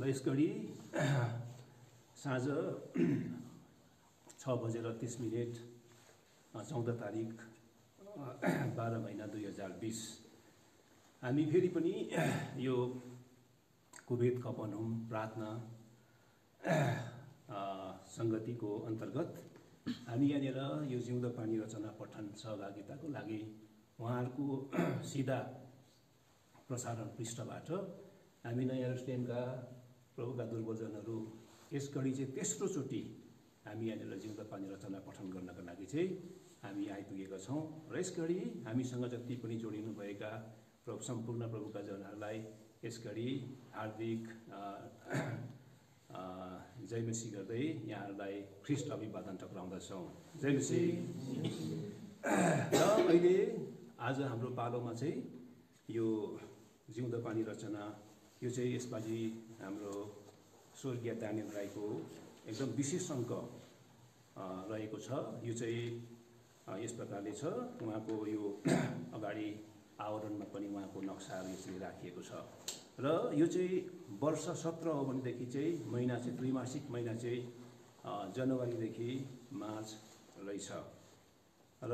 र यस घडी साँझ 6:30 14 तारिक 12 महिना 2020 हामी फेरि पनि यो कुबेत कफरनहुम प्रार्थना संगतिको अन्तर्गत हामी यहाँनिर यो जिउँदो पानी रचना पठन सहभागिताको लागि उहाँहरूको सिधा प्रसारण पृष्ठबाट हामी नयाँ यरुशलेमका प्रभुका दुर्वचनहरू यस घडी चाहिँ तेस्रो चोटि हामी यहाँनिर जिउँदो पानी रचना पठन गर्नका लागि चाहिँ हामी आइपुगेका छौँ र यस घडी हामीसँग जति पनि जोडिनुभएका सम्पूर्ण प्रभुका जनहरूलाई यस घडी हार्दिक जय मसीह गर्दै यहाँहरूलाई ख्रीष्ट अभिवादन टक्राउँदछौँ। जय मसीह। र अहिले आज हाम्रो पालोमा चाहिँ यो जिउँदो पानी रचना यो चाहिँ यसपालि हाम्रो स्वर्गीय दानियल राईको एकदम विशेष अङ्क रहेको छ। यो चाहिँ यस प्रकारले छ, उहाँको यो अगाडि आवरणमा पनि उहाँको नक्साहरू यसरी राखिएको छ र यो चाहिँ वर्ष 17 हो भनेदेखि चाहिँ महिना चाहिँ त्रिमासिक महिना चाहिँ जनवरीदेखि मार्च रहेछ र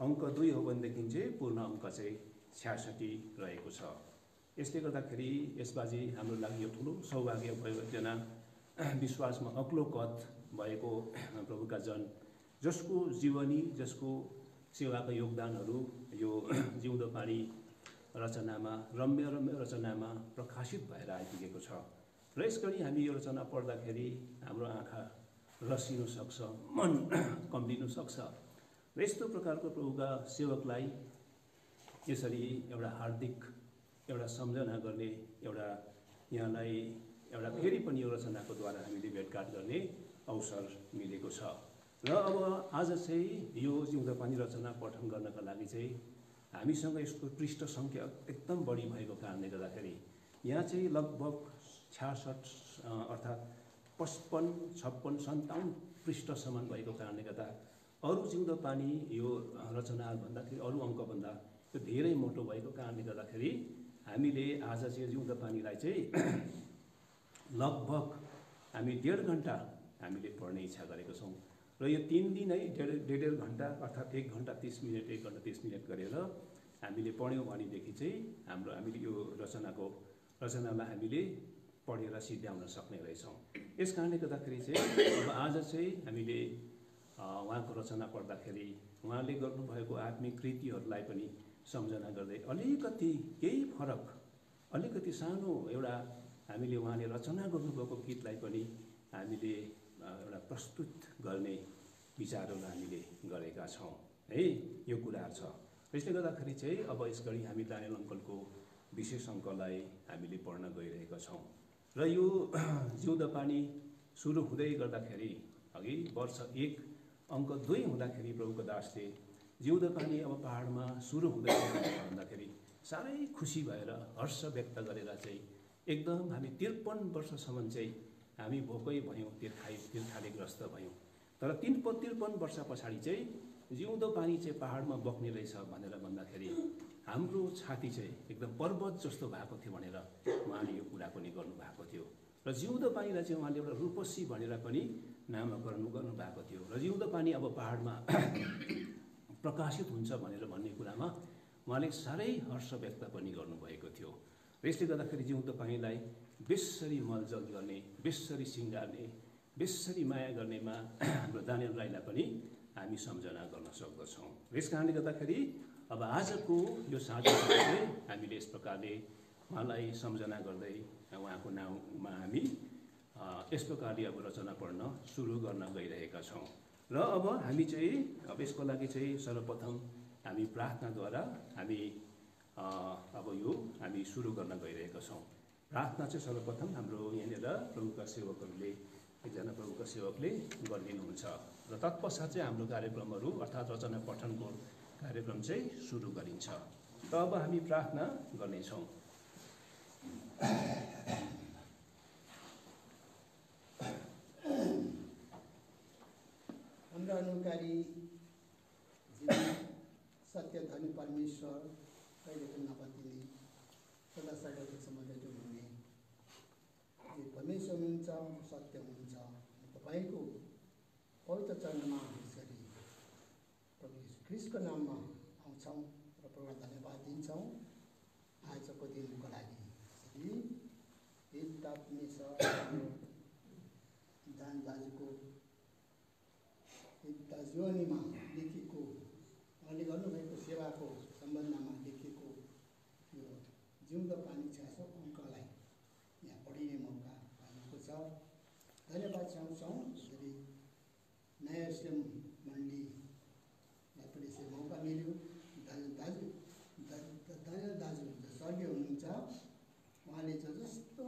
अङ्क 2 हो भनेदेखि चाहिँ पूर्ण अङ्क चाहिँ 66 रहेको छ। यसले गर्दाखेरि यसबाजी हाम्रो लागि यो ठुलो सौभाग्य भयो। एकजना विश्वासमा अग्लो कद भएको प्रभुका जन जसको जीवनी जसको सेवाका योगदानहरू यो जिउँदो पानी रचनामा रम्य रचनामा प्रकाशित भएर आइपुगेको छ र यसगरी हामी यो रचना पढ्दाखेरि हाम्रो आँखा रसिन सक्छ, मन कम्बिन सक्छ र यस्तो प्रकारको प्रभुका सेवकलाई यसरी एउटा हार्दिक एउटा सम्झना गर्ने एउटा यहाँलाई एउटा फेरि पनि यो रचनाको द्वारा हामीले भेटघाट गर्ने अवसर मिलेको छ र अब आज चाहिँ यो जिउँदो पानी रचना पठन गर्नका लागि चाहिँ हामीसँग यसको पृष्ठ सङ्ख्या एकदम बढी भएको कारणले गर्दाखेरि यहाँ चाहिँ लगभग 66 अर्थात् 55, 56, 57 पृष्ठसम्म भएको कारणले गर्दा अरू जिउँदो पानी यो रचना भन्दाखेरि अरू अङ्कभन्दा त्यो धेरै मोटो भएको कारणले गर्दाखेरि हामीले आज चाहिँ जिउँदो पानीलाई चाहिँ लगभग हामी 1.5 घन्टा हामीले पढ्ने इच्छा गरेको छौँ र यो 3 दिन है 1.5 घन्टा अर्थात् 1 घन्टा 30 मिनट 1 घन्टा 30 मिनट गरेर हामीले पढ्यौँ भनेदेखि चाहिँ हामीले यो रचनालाई हामीले पढेर सिद्ध्याउन सक्ने रहेछौँ। यस कारणले गर्दाखेरि चाहिँ अब आज चाहिँ हामीले उहाँको रचना पढ्दाखेरि उहाँले गर्नुभएको आत्मिक कृतिहरूलाई पनि सम्झना गर्दै अलिकति केही फरक अलिकति सानो एउटा हामीले उहाँले रचना गर्नुभएको गीतलाई पनि हामीले एउटा प्रस्तुत गर्ने विचारहरू हामीले गरेका छौँ है। यो कुराहरू छ। यसले गर्दाखेरि चाहिँ अब यस घडी हामी दानियल अङ्कलको विशेष अङ्कलाई हामीले पढ्न गइरहेका छौँ र यो जिउँदो पानी सुरु हुँदै गर्दाखेरि अघि वर्ष 1 अङ्क 2 हुँदाखेरि प्रभुको दासले जिउँदो पानी अब पहाडमा सुरु हुँदै भन्दाखेरि साह्रै खुसी भएर हर्ष व्यक्त गरेर चाहिँ एकदम हामी 53 वर्षसम्म चाहिँ हामी भोकै भयौँ, तिर्खाले ग्रस्त भयौँ। तर 53 वर्ष पछाडि चाहिँ जिउँदो पानी चाहिँ पहाडमा बग्ने रहेछ भनेर भन्दाखेरि हाम्रो छाती चाहिँ एकदम पर्वत जस्तो भएको थियो भनेर उहाँले यो कुरा पनि गर्नुभएको थियो र जिउँदो पानीलाई चाहिँ उहाँले एउटा रूपसी भनेर पनि नामकरण गर्नुभएको थियो र जिउँदो पानी अब पहाडमा प्रकाशित हुन्छ भनेर भन्ने कुरामा उहाँले साह्रै हर्ष व्यक्त पनि गर्नुभएको थियो र यसले गर्दाखेरि जिउँदो पानीलाई बेसरी मलजल गर्ने, बेसरी सिँगार्ने, बेसरी माया गर्नेमा हाम्रो दानियल राईलाई पनि हामी सम्झना गर्न सक्दछौँ। यस कारणले गर्दाखेरि अब आजको यो साँझमा चाहिँ हामीले यस प्रकारले उहाँलाई सम्झना गर्दै उहाँको नाउँमा हामी यस प्रकारले अब रचना पढ्न सुरु गर्न गइरहेका छौँ र अब हामी चाहिँ अब यसको लागि चाहिँ सर्वप्रथम हामी प्रार्थनाद्वारा हामी अब यो हामी सुरु गर्न गइरहेका छौँ। प्रार्थना चाहिँ सर्वप्रथम हाम्रो यहाँनिर प्रभुका सेवकहरूले एकजना प्रभुका सेवकले गरिदिनुहुन्छ र तत्पश्चात चाहिँ हाम्रो कार्यक्रमहरू अर्थात् रचना पठनको कार्यक्रम चाहिँ सुरु गरिन्छ। र अब हामी प्रार्थना गर्नेछौँ। हाम्रो अनुकारी सत्य धनी परमेश्वर कहिलेको नपतिले सदा सदैवसम्म जो हुने हुनुहुन्छ, सत्य हुनुहुन्छ। तपाईँको पवित्र चरणमा यसरी प्रभु यीशु ख्रीष्टको नाममा आउँछौँ र प्रभुलाई धन्यवाद दिन्छौँ आजको दिनको लागि। यसरी पिता परमेश्वर दान दाजुको पिता जीवनीमा लेखिएको उहाँले गर्नुभएको सेवाको सम्बन्धमा लेखिएको यो जिउँदो पानी 600 अङ्कलाई यहाँ पढिने मौका पाएको छ। धन्यवाद चाहन्छौँ यसरी नयाँ श्रम मण्डलीलाई पनि यसरी मौका मिल्यो। दाजु जो स्वर्गीय हुनुहुन्छ उहाँले जस्तो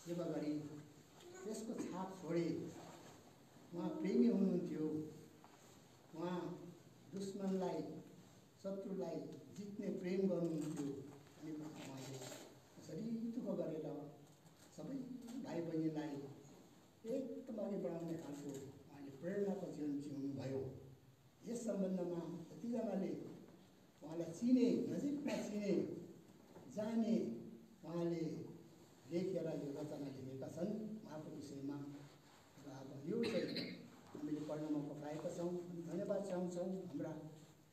सेवा गरी त्यसको छाप छोडे। उहाँ प्रेमी हुनुहुन्थ्यो। उहाँ दुश्मनलाई शत्रुलाई जित्ने प्रेम गर्नुहुन्थ्यो। अनि उहाँले यसरी दुःख गरेर सबै भाइ बहिनीलाई एकदम अघि बढाउने खालको उहाँले प्रेरणाको जीवन जिउनुभयो। यस सम्बन्धमा कतिजनाले उहाँलाई चिने, नजिकमा चिने, जाने उहाँले लेखेर यो रचना लेखेका छन् उहाँको विषयमा। र अब यो चाहिँ हामीले पढ्न मौका पाएका छौँ। धन्यवाद चाहन्छौँ हाम्रा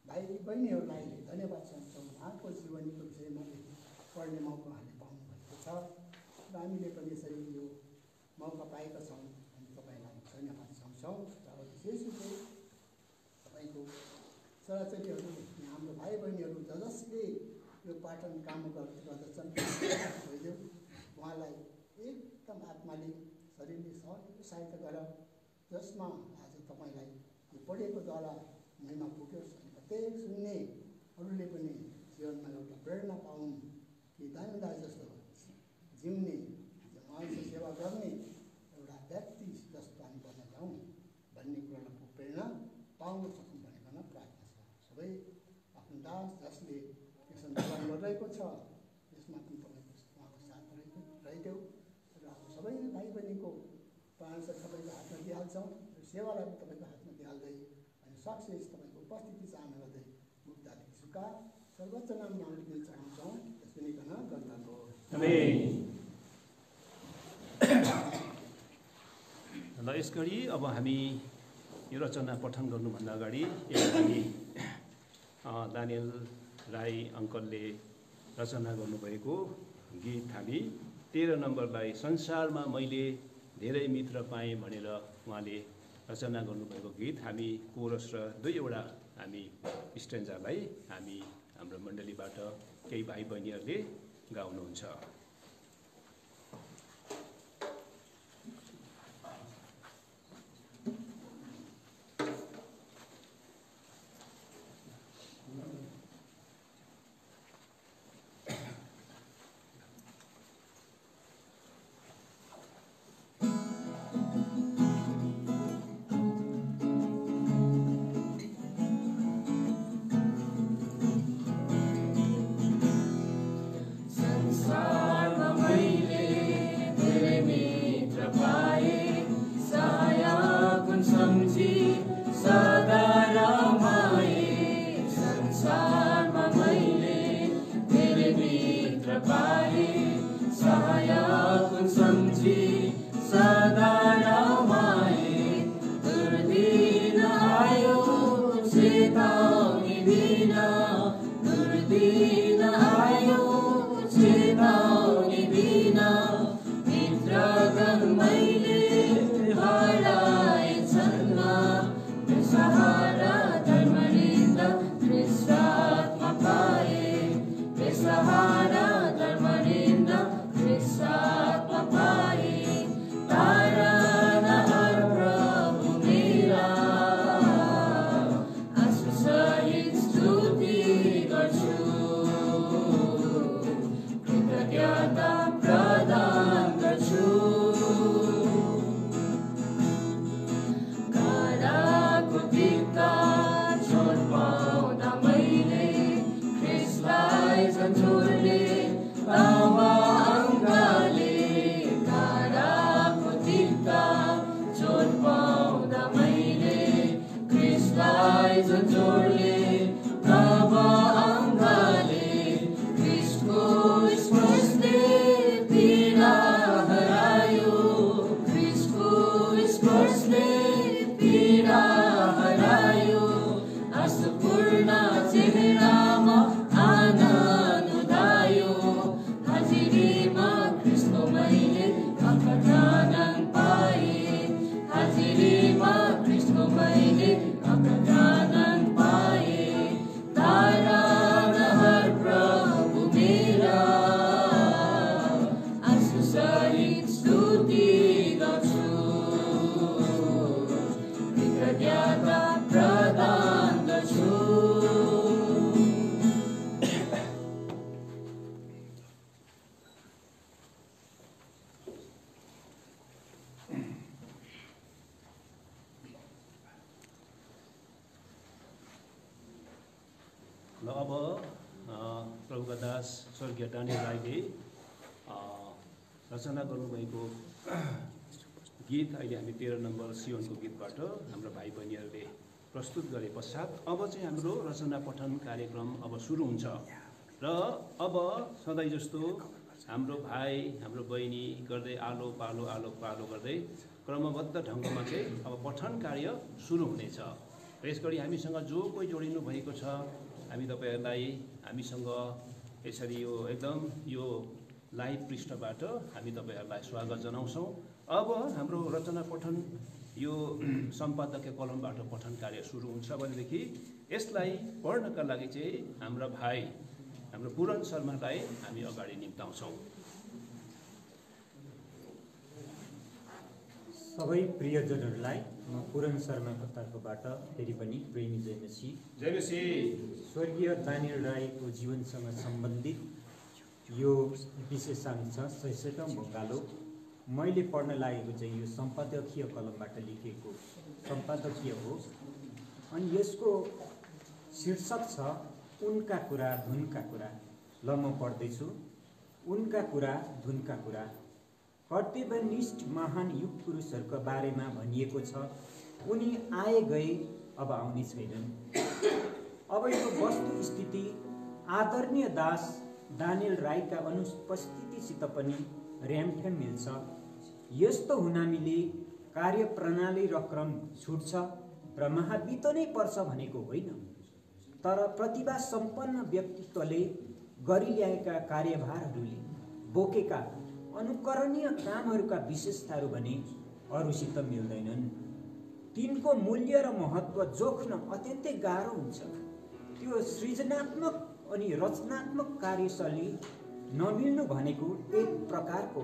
भाइ बहिनीहरूलाई धन्यवाद चाहन्छौँ। उहाँको जीवनीको विषयमा पढ्ने मौका हामीले पाउनुभएको छ र हामीले पनि यसरी यो मौका पाएका छौँ। हामी तपाईँलाई धन्यवाद चाहन्छौँ। र अब विशेष रूपले तपाईँको छोराछोरीहरू हाम्रो भाइ बहिनीहरू जसले यो पाठन काम गर्दछन् भइदेऊ उहाँलाई एकदम आत्माले शरीरले सहायता गर, जसमा आज तपाईँलाई यो पढेको द्वारा महिमा पुग्योस्। अनि प्रत्येक सुन्नेहरूले पनि जीवनमा एउटा प्रेरणा पाउन् कि दानदास जस्तो जिउने, उहाँको सेवा गर्ने एउटा व्यक्ति जस्तो हामी बन्न जाउँ भन्ने कुरालाई प्रेरणा पाउन सकौँ भनेर प्रार्थना छ। सबै आफ्नो दास जसले यो सञ्चालन गरिरहेको छ यसमा पनि तपाईँको उहाँको साथ रहिदेऊ। र सबै भाइ बहिनीको प्राण चाहिँ तपाईँको हातमा दिइहाल्छौँ। सेवालाई पनि तपाईँको हातमा दिइहाल्दै अनि सक्सेस तपाईँको उपस्थिति चाहना गर्दै मुक्ति सुका सर्वोच्च नाममा हामीले चाहन्छौँ। त्यसको निकन गर्दाको ल यस गरी अब हामी यो रचना पठन गर्नुभन्दा अगाडि हामी दानियल राई अङ्कलले रचना गर्नुभएको गीत हामी 13 नम्बरलाई संसारमा मैले धेरै मित्र पाएँ भनेर उहाँले रचना गर्नुभएको गीत हामी कोरस र 2वटा हामी स्ट्यान्जालाई हामी हाम्रो मण्डलीबाट केही भाइ बहिनीहरूले गाउनुहुन्छ। Sorry. अब प्रभुका दास स्वर्गीय डानियल राईले रचना गर्नुभएको गीत अहिले हामी 13 नम्बर सियोनको गीतबाट हाम्रो भाइ बहिनीहरूले प्रस्तुत गरे पश्चात अब चाहिँ हाम्रो रचना पठन कार्यक्रम अब सुरु हुन्छ र अब सधैँ जस्तो हाम्रो भाइ हाम्रो बहिनी गर्दै आलो पालो गर्दै क्रमबद्ध ढङ्गमा चाहिँ अब पठन कार्य सुरु हुनेछ। यस गरी हामीसँग जो कोही जोडिनु भएको छ हामी तपाईहरूलाई हामीसँग यसरी यो एकदम यो लाइभ पृष्ठबाट हामी तपाईहरूलाई स्वागत जनाउँछौँ। अब हाम्रो रचना पठन यो सम्पादकीय कलमबाट पठन कार्य सुरु हुन्छ भनेदेखि यसलाई पढ्नका लागि चाहिँ हाम्रा भाइ हाम्रो पुरन शर्मालाई हामी अगाडि निम्ताउँछौँ। सबै प्रियजनहरूलाई म पुरन शर्माको तर्फबाट फेरि पनि प्रेमी जय मसी। स्वर्गीय डानियल राईको जीवनसँग सम्बन्धित यो विशेषांक छ 66औं भङ्गालो। मैले पढ्न लागेको चाहिँ यो सम्पादकीय कलमबाट लेखिएको सम्पादकीय हो अनि यसको शीर्षक छ उनका कुरा धुनका कुरा। ल म पढ्दैछु। उनका कुरा धुनका कुरा। कर्तव्यनिष्ठ महान युग पुरुषहरूको बारेमा भनिएको छ उनी आए गए अब आउने छैनन्। अब यो वस्तुस्थिति आदरणीय दास डानियल राईका अनुपस्थितिसित पनि र्यामठ्याम मिल्छ। यस्तो हुनामीले कार्यप्रणाली र क्रम छुट्छ र महाबितनै पर्छ भनेको होइन, तर प्रतिभा सम्पन्न व्यक्तित्वले गरिल्याएका कार्यभारहरूले बोकेका अनुकरणीय कामहरूका विशेषताहरू भने अरूसित मिल्दैनन्। तिनको मूल्य र महत्त्व जोख्न अत्यन्तै गाह्रो हुन्छ। त्यो सृजनात्मक अनि रचनात्मक कार्यशैली नमिल्नु भनेको एक प्रकारको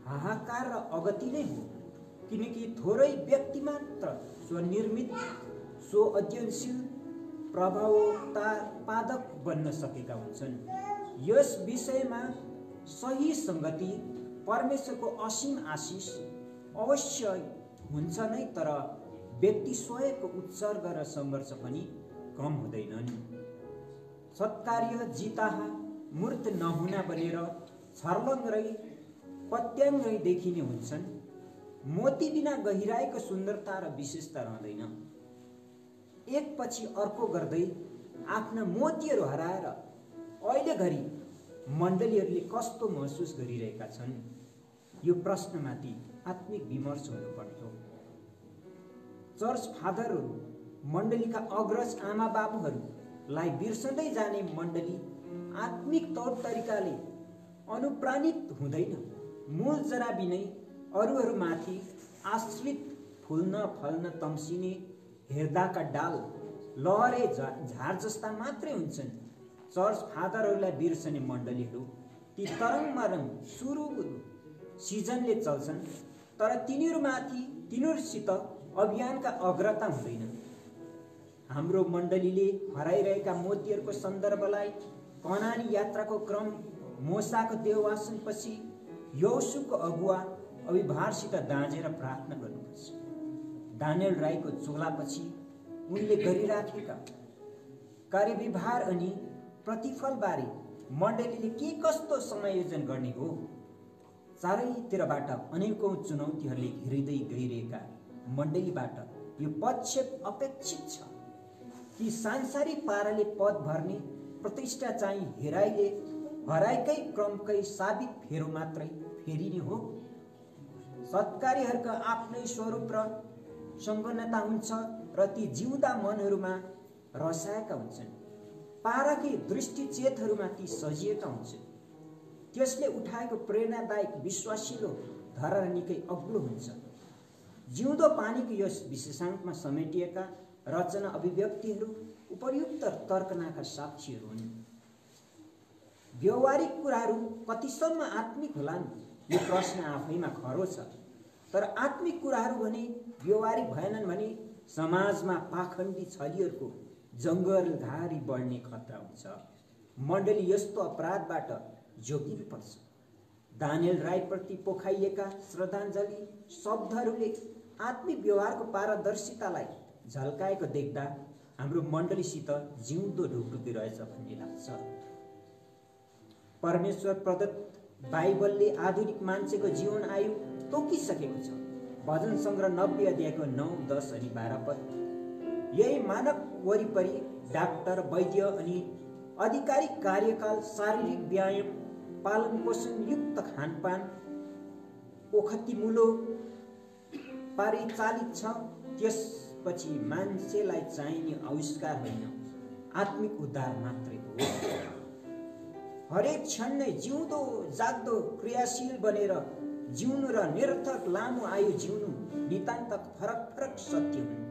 हाहाकार र अगति नै हो, किनकि थोरै व्यक्ति मात्र स्वनिर्मित स्वअध्ययनशील प्रभावोत्पादक बन्न सकेका हुन्छन्। यस विषयमा सही सङ्गति परमेश्वरको असीम आशिष अवश्य हुन्छ नै, तर व्यक्ति स्वयंको उत्सर्ग र सङ्घर्ष पनि कम हुँदैनन्। सत्कार्य जिताहा मूर्त नहुना बनेर छर्लङ्गै पत्याङ्गै देखिने हुन्छन्। मोती बिना गहिराईको सुन्दरता र विशेषता रहँदैन। एक पछि अर्को गर्दै आफ्ना मोतीहरू हराएर अहिले घरि मण्डलीहरूले कस्तो महसुस गरिरहेका छन्, यो प्रश्नमाथि आत्मिक विमर्श हुनुपर्छ। चर्च फादरहरू मण्डलीका अग्रज आमा बाबुहरूलाई बिर्सँदै जाने मण्डली आत्मिक तौर तरिकाले अनुप्राणित हुँदैन। मूल जराबी नै अरूहरूमाथि आश्रित फुल्न फल्न तम्सिने हेर्दाका डाल लहरे झार जस्ता मात्रै हुन्छन्। चर्च फादरहरूलाई बिर्सने मण्डलीहरू ती तरङमरङ सुरु सिजनले चल्छन्, तर तिनीहरूसित अभियानका अग्रता हुँदैन। हाम्रो मण्डलीले हराइरहेका मोतीहरूको सन्दर्भलाई कनानी यात्राको क्रम मोसाको देववासनपछि यौसुको अगुवा अभिभारसित दाँजेर प्रार्थना गर्नुपर्छ। डानियल राईको चोलापछि उनले गरिराखेका कार्यविभार अनि प्रतिफलबारे मण्डलीले के कस्तो समायोजन गर्ने हो? चारैतिरबाट अनेकौं चुनौतीहरूले घेरिँदै गइरहेका मण्डलीबाट यो पदक्षेप अपेक्षित छ कि सांसारिक पाराले पद भर्ने प्रतिष्ठा चाहिँ हराएकै क्रमकै साबित फेरो मात्रै फेरिने हो। सत्कार्यहरूका आफ्नै स्वरूप र सङ्गनता हुन्छ र ती जिउँदा मनहरूमा रसाएका हुन्छन्। पाराकी दृष्टिचेतहरूमा ती सजिएका हुन्छन्। त्यसले उठाएको प्रेरणादायक विश्वासिलो धरा निकै अग्लो हुन्छ। जिउँदो पानीको यस विशेषाङ्कमा समेटिएका रचना अभिव्यक्तिहरू उपर्युक्त तर्कनाका साक्षीहरू हुन्। व्यवहारिक कुराहरू कतिसम्म आत्मिक होलान् यो प्रश्न आफैमा खरो छ, तर आत्मिक कुराहरू भने व्यवहारिक भएनन् भने समाजमा पाखण्डी छलीहरूको जङ्गलघारी बढ्ने खतरा हुन्छ। मण्डली यस्तो अपराधबाट जोगिनुपर्छ। डानियल राईप्रति पोखाइएका श्रद्धाञ्जली शब्दहरूले आत्मिक व्यवहारको पारदर्शितालाई झल्काएको देख्दा हाम्रो मण्डलीसित जिउँदो ढुकढुकी रहेछ भन्ने लाग्छ। परमेश्वर प्रदत्त बाइबलले आधुनिक मान्छेको जीवन आयु तोकिसकेको छ। भजन सङ्ग्रह 90 अध्यायको 9, 10 अनि 12 पद। यही मानव वरिपरि डाक्टर, वैद्य अनि आधिकारिक कार्यकाल, शारीरिक व्यायाम, पालन पोषण युक्त खानपान, ओखतीमुलो परिचालित छ। त्यसपछि मान्छेलाई चाहिने आविष्कार होइन, आत्मिक उद्धार मात्रै हो। हरेक क्षण नै जिउँदो जाग्दो क्रियाशील बनेर जिउनु र निरर्थक लामो आयु जिउनु नितान्त फरक फरक सत्य हुन्।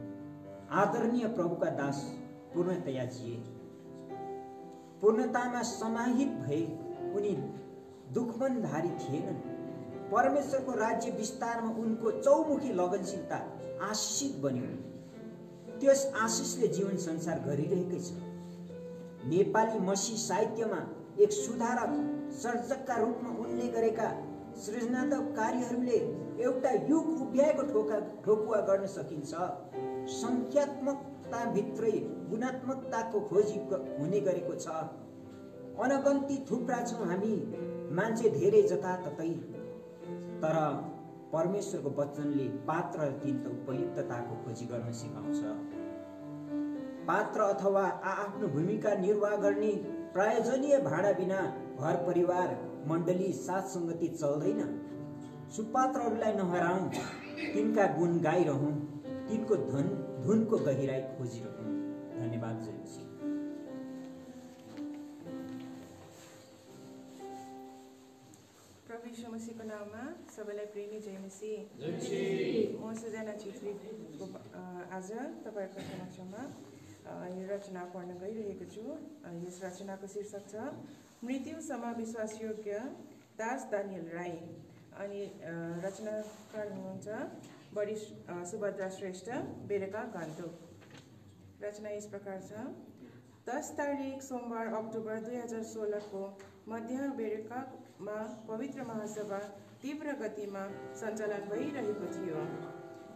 आदरणीय प्रभुका दास पूर्णतया जिए, पूर्णतामा समाहित भए उनी दुखमनधारी थिएनन्। परमेश्वरको राज्य विस्तारमा उनको चौमुखी लगनशीलता आशिषित बन्यो। त्यस आशिषले जीवन संसार गरिरहेकै छ। नेपाली मसी साहित्यमा एक सुधारक सर्जकका रूपमा उनले गरेका सृजनात्मक कार्यहरूले एउटा युग उभ्याएको ठोकुवा गर्न सकिन्छ। सङ्ख्यात्मकताभित्रै गुणात्मकताको खोजी हुने गरेको छ। अनगन्ती थुप्रा छौँ हामी मान्छे धेरै जताततै, तर परमेश्वरको वचनले पात्र र तिनको उपयुक्तताको खोजी गर्न सिकाउँछ। पात्र अथवा आफ्नो भूमिका निर्वाह गर्ने प्रयोजनीय भाडा बिना घर परिवार मण्डली साथ सङ्गति चल्दैन। सुपात्रहरूलाई नहराउँ, तिनका गुण गाइरहँ, तिनको धुनको गहिराई खोजिरहँ। धन्यवाद। जय मसीह। प्रभु यीशु मसीहको नाममा सबैलाई प्रेमी जय मसीह। म सुजना छेत्रीको आज तपाईँहरूको समक्षमा यो रचना पढ्न गइरहेको छु। यस रचनाको शीर्षक छ मृत्युसम्म विश्वासयोग्य दास दानियल राई। अनि रचनाकार हुनुहुन्छ बडी सुभद्रा श्रेष्ठ, बेरेका, गान्तोक। रचना यस प्रकार छ। 10 तारिक सोमबार अक्टोबर 2016 को मध्य बेरेकामा पवित्र महासभा तीव्र गतिमा सञ्चालन भइरहेको थियो।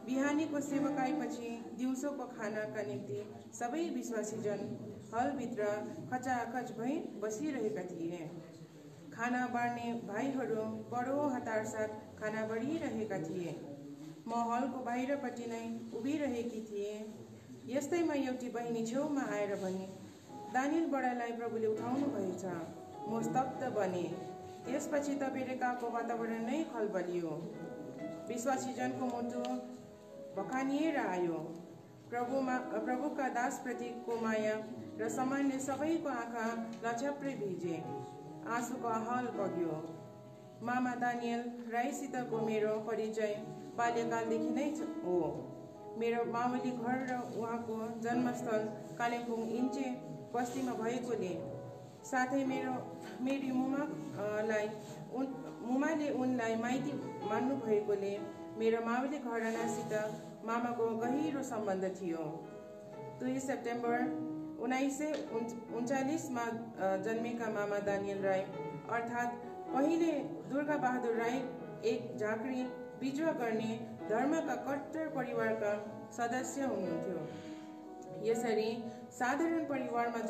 बिहानीको सेवकाईपछि दिउँसोको खानाका निम्ति सबै विश्वासीजन हलभित्र खचाखच भई बसिरहेका थिए। खाना बाँड्ने भाइहरू बडो हतार साथ खाना बाँडिरहेका थिए। म हलको बाहिरपट्टि नै उभिरहेकी थिएँ। यस्तैमा एउटी बहिनी छेउमा आएर भने, दानियल बडालाई प्रभुले उठाउनु भएछ। म स्तब्ध बने। त्यसपछि त बेरेकाको वातावरण नै खलबलियो। विश्वासीजनको मुटु भकानिएर आयो। प्रभुका दासप्रतिको माया र सम्मानले सबैको आँखा लछाप्रै भिजे। आँसुको आहल बग्यो। मामा दानियल राईसितको मेरो परिचय बाल्यकालदेखि नै हो। मेरो मावली घर र उहाँको जन्मस्थल कालिम्पोङ इन्चे बस्तीमा भएकोले साथै मेरी मुमाले उनलाई माइती मान्नु भएकोले मेरो मावली घरानासित मामाको गहिरो सम्बन्ध थियो। 2 सेप्टेम्बर 1939 मा जन्मेका मामा दानियल राई अर्थात् पहिले दुर्गा बहादुर राई एक झाँक्री बिजुवा गर्ने धर्मका कट्टर परिवारका सदस्य हुनुहुन्थ्यो। यसरी साधारण परिवारमा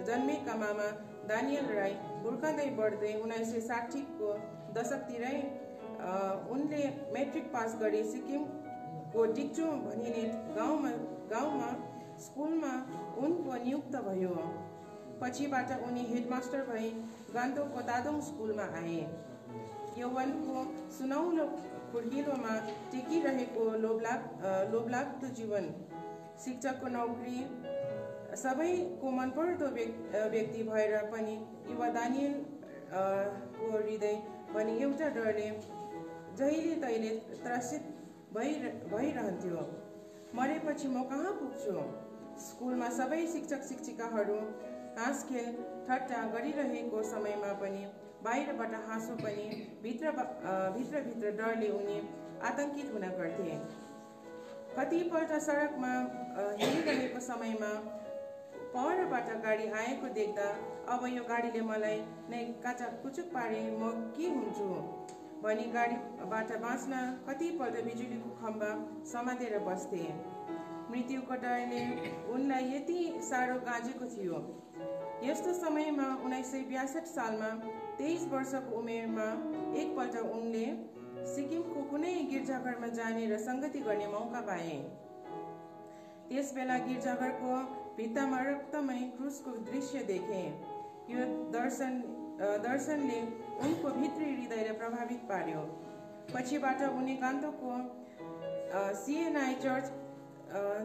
जन्मेका मामा दानियल राई हुर्कँदै बढ्दै 1960 को दशकतिरै उनले मेट्रिक पास गरी सिक्किमको डिक्चु भनिने गाउँमा स्कुलमा उनको नियुक्त भयो। पछिबाट उनी हेडमास्टर भई गान्तोकको तादोङ स्कुलमा आए। यौवनको सुनौलो खुड्किलोमा टिकिरहेको लोभलाग्दो जीवन, शिक्षकको नौकरी, सबैको मनपर्दो व्यक्ति भएर पनि युवा दानियल को हृदय भने एउटा डरले जहिले तहिले त्रसित भइरहन्थ्यो। मरेपछि म कहाँ पुग्छु? स्कुलमा सबै शिक्षक शिक्षिकाहरू हाँसखेल ठट्टा गरिरहेको समयमा पनि बाहिरबाट हाँसो पनि भित्र डरले उनी आतंकित हुन गर्थे। कतिपल्ट सडकमा हिँडिरहेको समयमा परबाट गाडी आएको देख्दा अब यो गाडीले मलाई नै काचाकुचुक पारे म के हुन्छु भनी गाडीबाट बाँच्न कतिपल्ट बिजुलीको खम्बा समातेर बस्थे। मृत्युको डरले उनलाई यति साह्रो गाँजेको थियो। यस्तो समयमा 1962 सालमा 23 वर्षको उमेरमा एकपल्ट उनले सिक्किमको कुनै गिर्जाघरमा जाने र सङ्गति गर्ने मौका पाए। त्यसबेला गिर्जाघरको भित्तामा रक्तमय क्रुसको दृश्य देखे। यो दर्शनले उनको भित्री हृदयलाई प्रभावित पार्यो। पछिबाट उनी गान्तोकको सिएनआई चर्च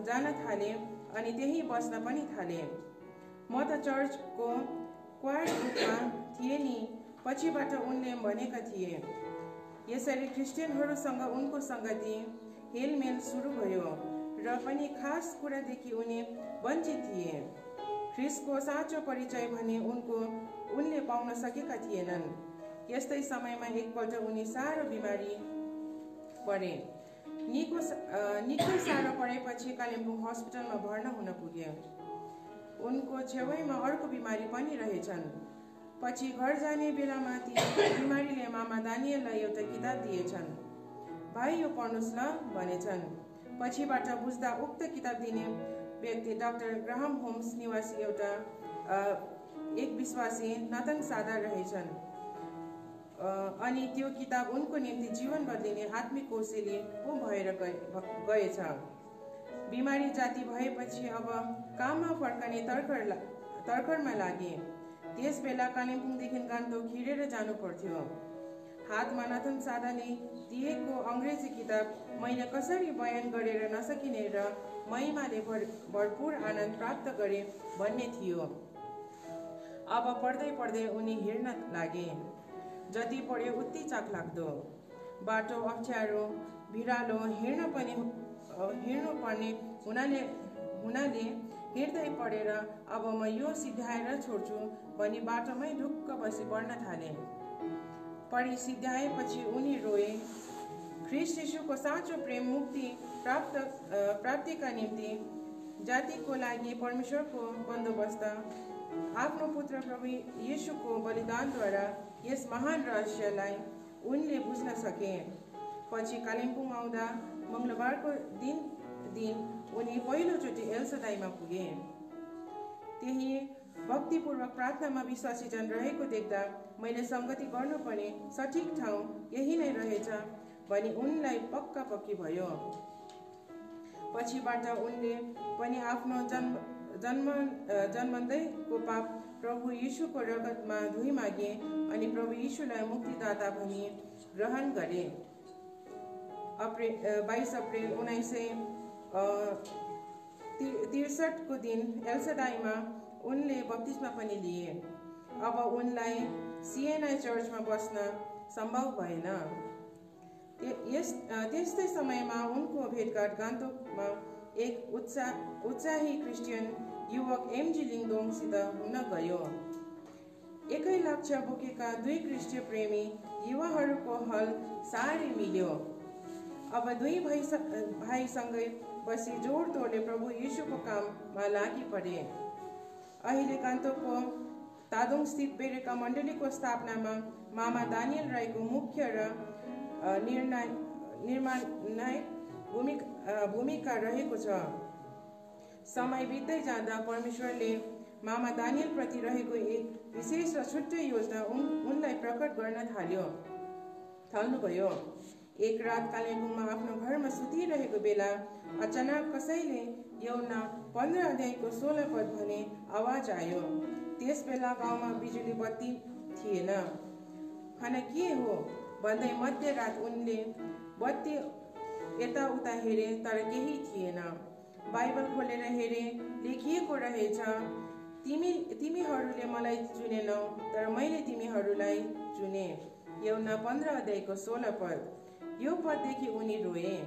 जान थाले अनि त्यही बस्न पनि थाले। म त चर्चको क्वायर ग्रुपमा थिएँ नि। पछिबाट उनले भनेका थिए। यसरी क्रिस्चियनहरूसँग उनको सङ्गति हेलमेल सुरु भयो र पनि खास कुरादेखि उनी वञ्चित थिए। ख्रिस्टको साँचो परिचय भने उनले पाउन सकेका थिएनन्। यस्तै समयमा एकपल्ट उनी साह्रो बिमारी परे। निकै साह्रो परेपछि कालिम्पोङ हस्पिटलमा भर्ना हुन पुगे। उनको छेउमा अर्को बिमारी पनि रहेछन्। पछि घर जाने बेलामा ती बिमारीले मामा दानियललाई एउटा किताब दिएछन्। भाइ यो पढ्नुहोस् ल भनेछन्। पछिबाट बुझ्दा उक्त किताब दिने व्यक्ति डाक्टर ग्राहम होम्स निवासी एक विश्वासी नतन सादा रहेछन्। अनि त्यो किताब उनको निम्ति जीवन बदलिने आत्मिक कौशल्य पो भएर गएछ। बिमारी जाति भएपछि अब काममा फर्कने तर्खरमा लागे। त्यस बेला कालिम्पोङदेखि गान्तोक हिँडेर जानु पर्थ्यो। हातमा नतन सादाले दिएको अङ्ग्रेजी किताब मैले कसरी बयान गरेर नसकिने र महिमाले भरपूर आनन्द प्राप्त गरे भन्ने थियो। अब पढ्दै पढ्दै उनी हिँड्न लागे। जति पढ्यो उति चाखलाग्दो। बाटो अप्ठ्यारो भिरालो हिँड्नु पर्ने हुनाले हिँड्दै पढेर अब म यो सिद्ध्याएर छोड्छु भनी बाटोमै ढुक्क बसी पढ्न थाले। पढी सिद्ध्याएपछि उनी रोए। ख्रिस्ट यीशुको साँचो प्रेम मुक्ति प्राप्तिका निम्ति जातिको लागि परमेश्वरको बन्दोबस्त आफ्नो पुत्र प्रभु येशूको बलिदानद्वारा यस महान रहस्यलाई उनले बुझ्न सके। पछि कालिम्पोङ आउँदा मङ्गलबारको दिन उनी पहिलोचोटि एल्सादाईमा पुगे। त्यही भक्तिपूर्वक प्रार्थनामा विश्वासीजन रहेको देख्दा मैले सङ्गति गर्नुपर्ने सठिक ठाउँ यही नै रहेछ भनी उनलाई पक्का पक्की भयो। पछिबाट उनले पनि आफ्नो जन्मँदैको पाप प्रभु यीशुको रगतमा धुई मागे अनि प्रभु यीशुलाई मुक्तिदाता भनी ग्रहण गरे। 22 अप्रेल 1963 को दिन एल्सादाईमा उनले बप्तिस्मा पनि लिए। अब उनलाई सिएनआई चर्चमा बस्न सम्भव भएन। त्यस्तै समयमा उनको भेटघाट गान्तोकमा एक उत्साही क्रिस्चियन युवक एमजी लिङदोङसित हुन गयो। एकै लक्ष्य बोकेका दुई क्रिस्टीय प्रेमी युवाहरूको हल साह्रै मिल्यो। अब दुई भाइसँगै बसी जोडतोडले प्रभु यीशुको काममा लागि परे। अहिले गान्तोकको तादोङ स्थित बेरेका मण्डलीको स्थापनामा मामा दानियल राईको मुख्य र निर्णायक भूमिका रहेको छ। समय बित्दै जाँदा परमेश्वरले मामा दानियल प्रति रहेको एक विशेष र छुट्टै योजना उनलाई प्रकट गर्न थाल्नुभयो। एक रात कालिम्पोङमा आफ्नो घरमा सुतिरहेको बेला अचानक कसैले एउटा 15 अध्यायको 16 पद भने आवाज आयो। त्यस बेला गाउँमा बिजुली बत्ती थिएन। खाना के हो भन्दै मध्यरात उनले बत्ती यताउता हेरे तर केही थिएन। बाइबल खोलेर हेरे, लेखिएको रहेछ, तिमीहरूले मलाई चुनेनौ तर मैले तिमीहरूलाई चुने। यौना 15 अध्यायको 16 पद। यो पददेखि उनी रोए।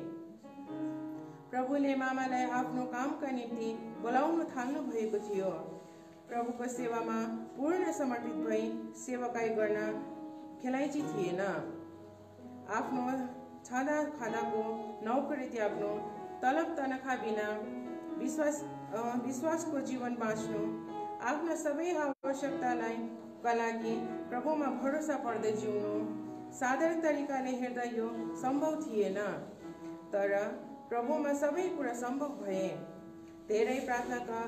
प्रभुले मामालाई आफ्नो कामका निम्ति बोलाउन थाल्नु भएको थियो। प्रभुको सेवामा पूर्ण समर्पित भई सेवाकाई गर्न खेलाइची थिएन। आफ्नो छादा खादाको नौकरी त्याग्नु, तलब तनखा बिना विश्वासको जीवन बाँच्नु, आफ्ना सबै आवश्यकतालाई लागि प्रभुमा भरोसा पर्दै जिउनु साधारण तरिकाले हेर्दा यो सम्भव थिएन। तर प्रभुमा सबै कुरा सम्भव भए। धेरै प्रार्थनाका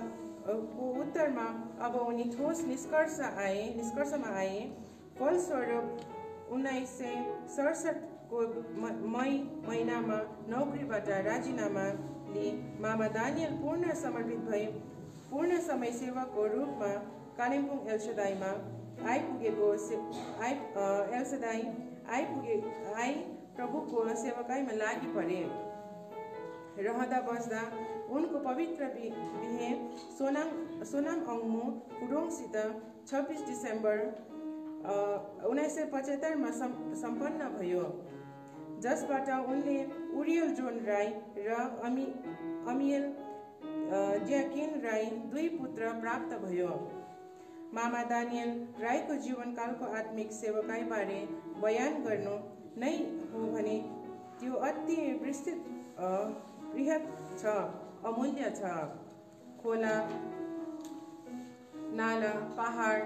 को उत्तरमा अब उनी ठोस निष्कर्षमा आए। फलस्वरूप 1967 को मई महिनामा नौकरीबाट राजीनामा लिए मामा दानियल पूर्ण समर्पित भई पूर्ण समय सेवकको रूपमा कालिम्पोङ एल्सदाईमा प्रभुको सेवकाईमा लागि परे। रहँदा बस्दा उनको पवित्र बिहे सोनाम अङ्मु कुडोङसित 26 डिसेम्बर 1975 मा सम्पन्न भयो, जसबाट उनले उरियल जोन राई र अमियल ज्याकिन राई 2 पुत्र प्राप्त भयो। मामा दानियल राईको जीवनकालको आत्मिक सेवकाईबारे बयान गर्नु नै हो भने त्यो अति बृहत छ, अमूल्य छ। खोला, नाला, पहाड,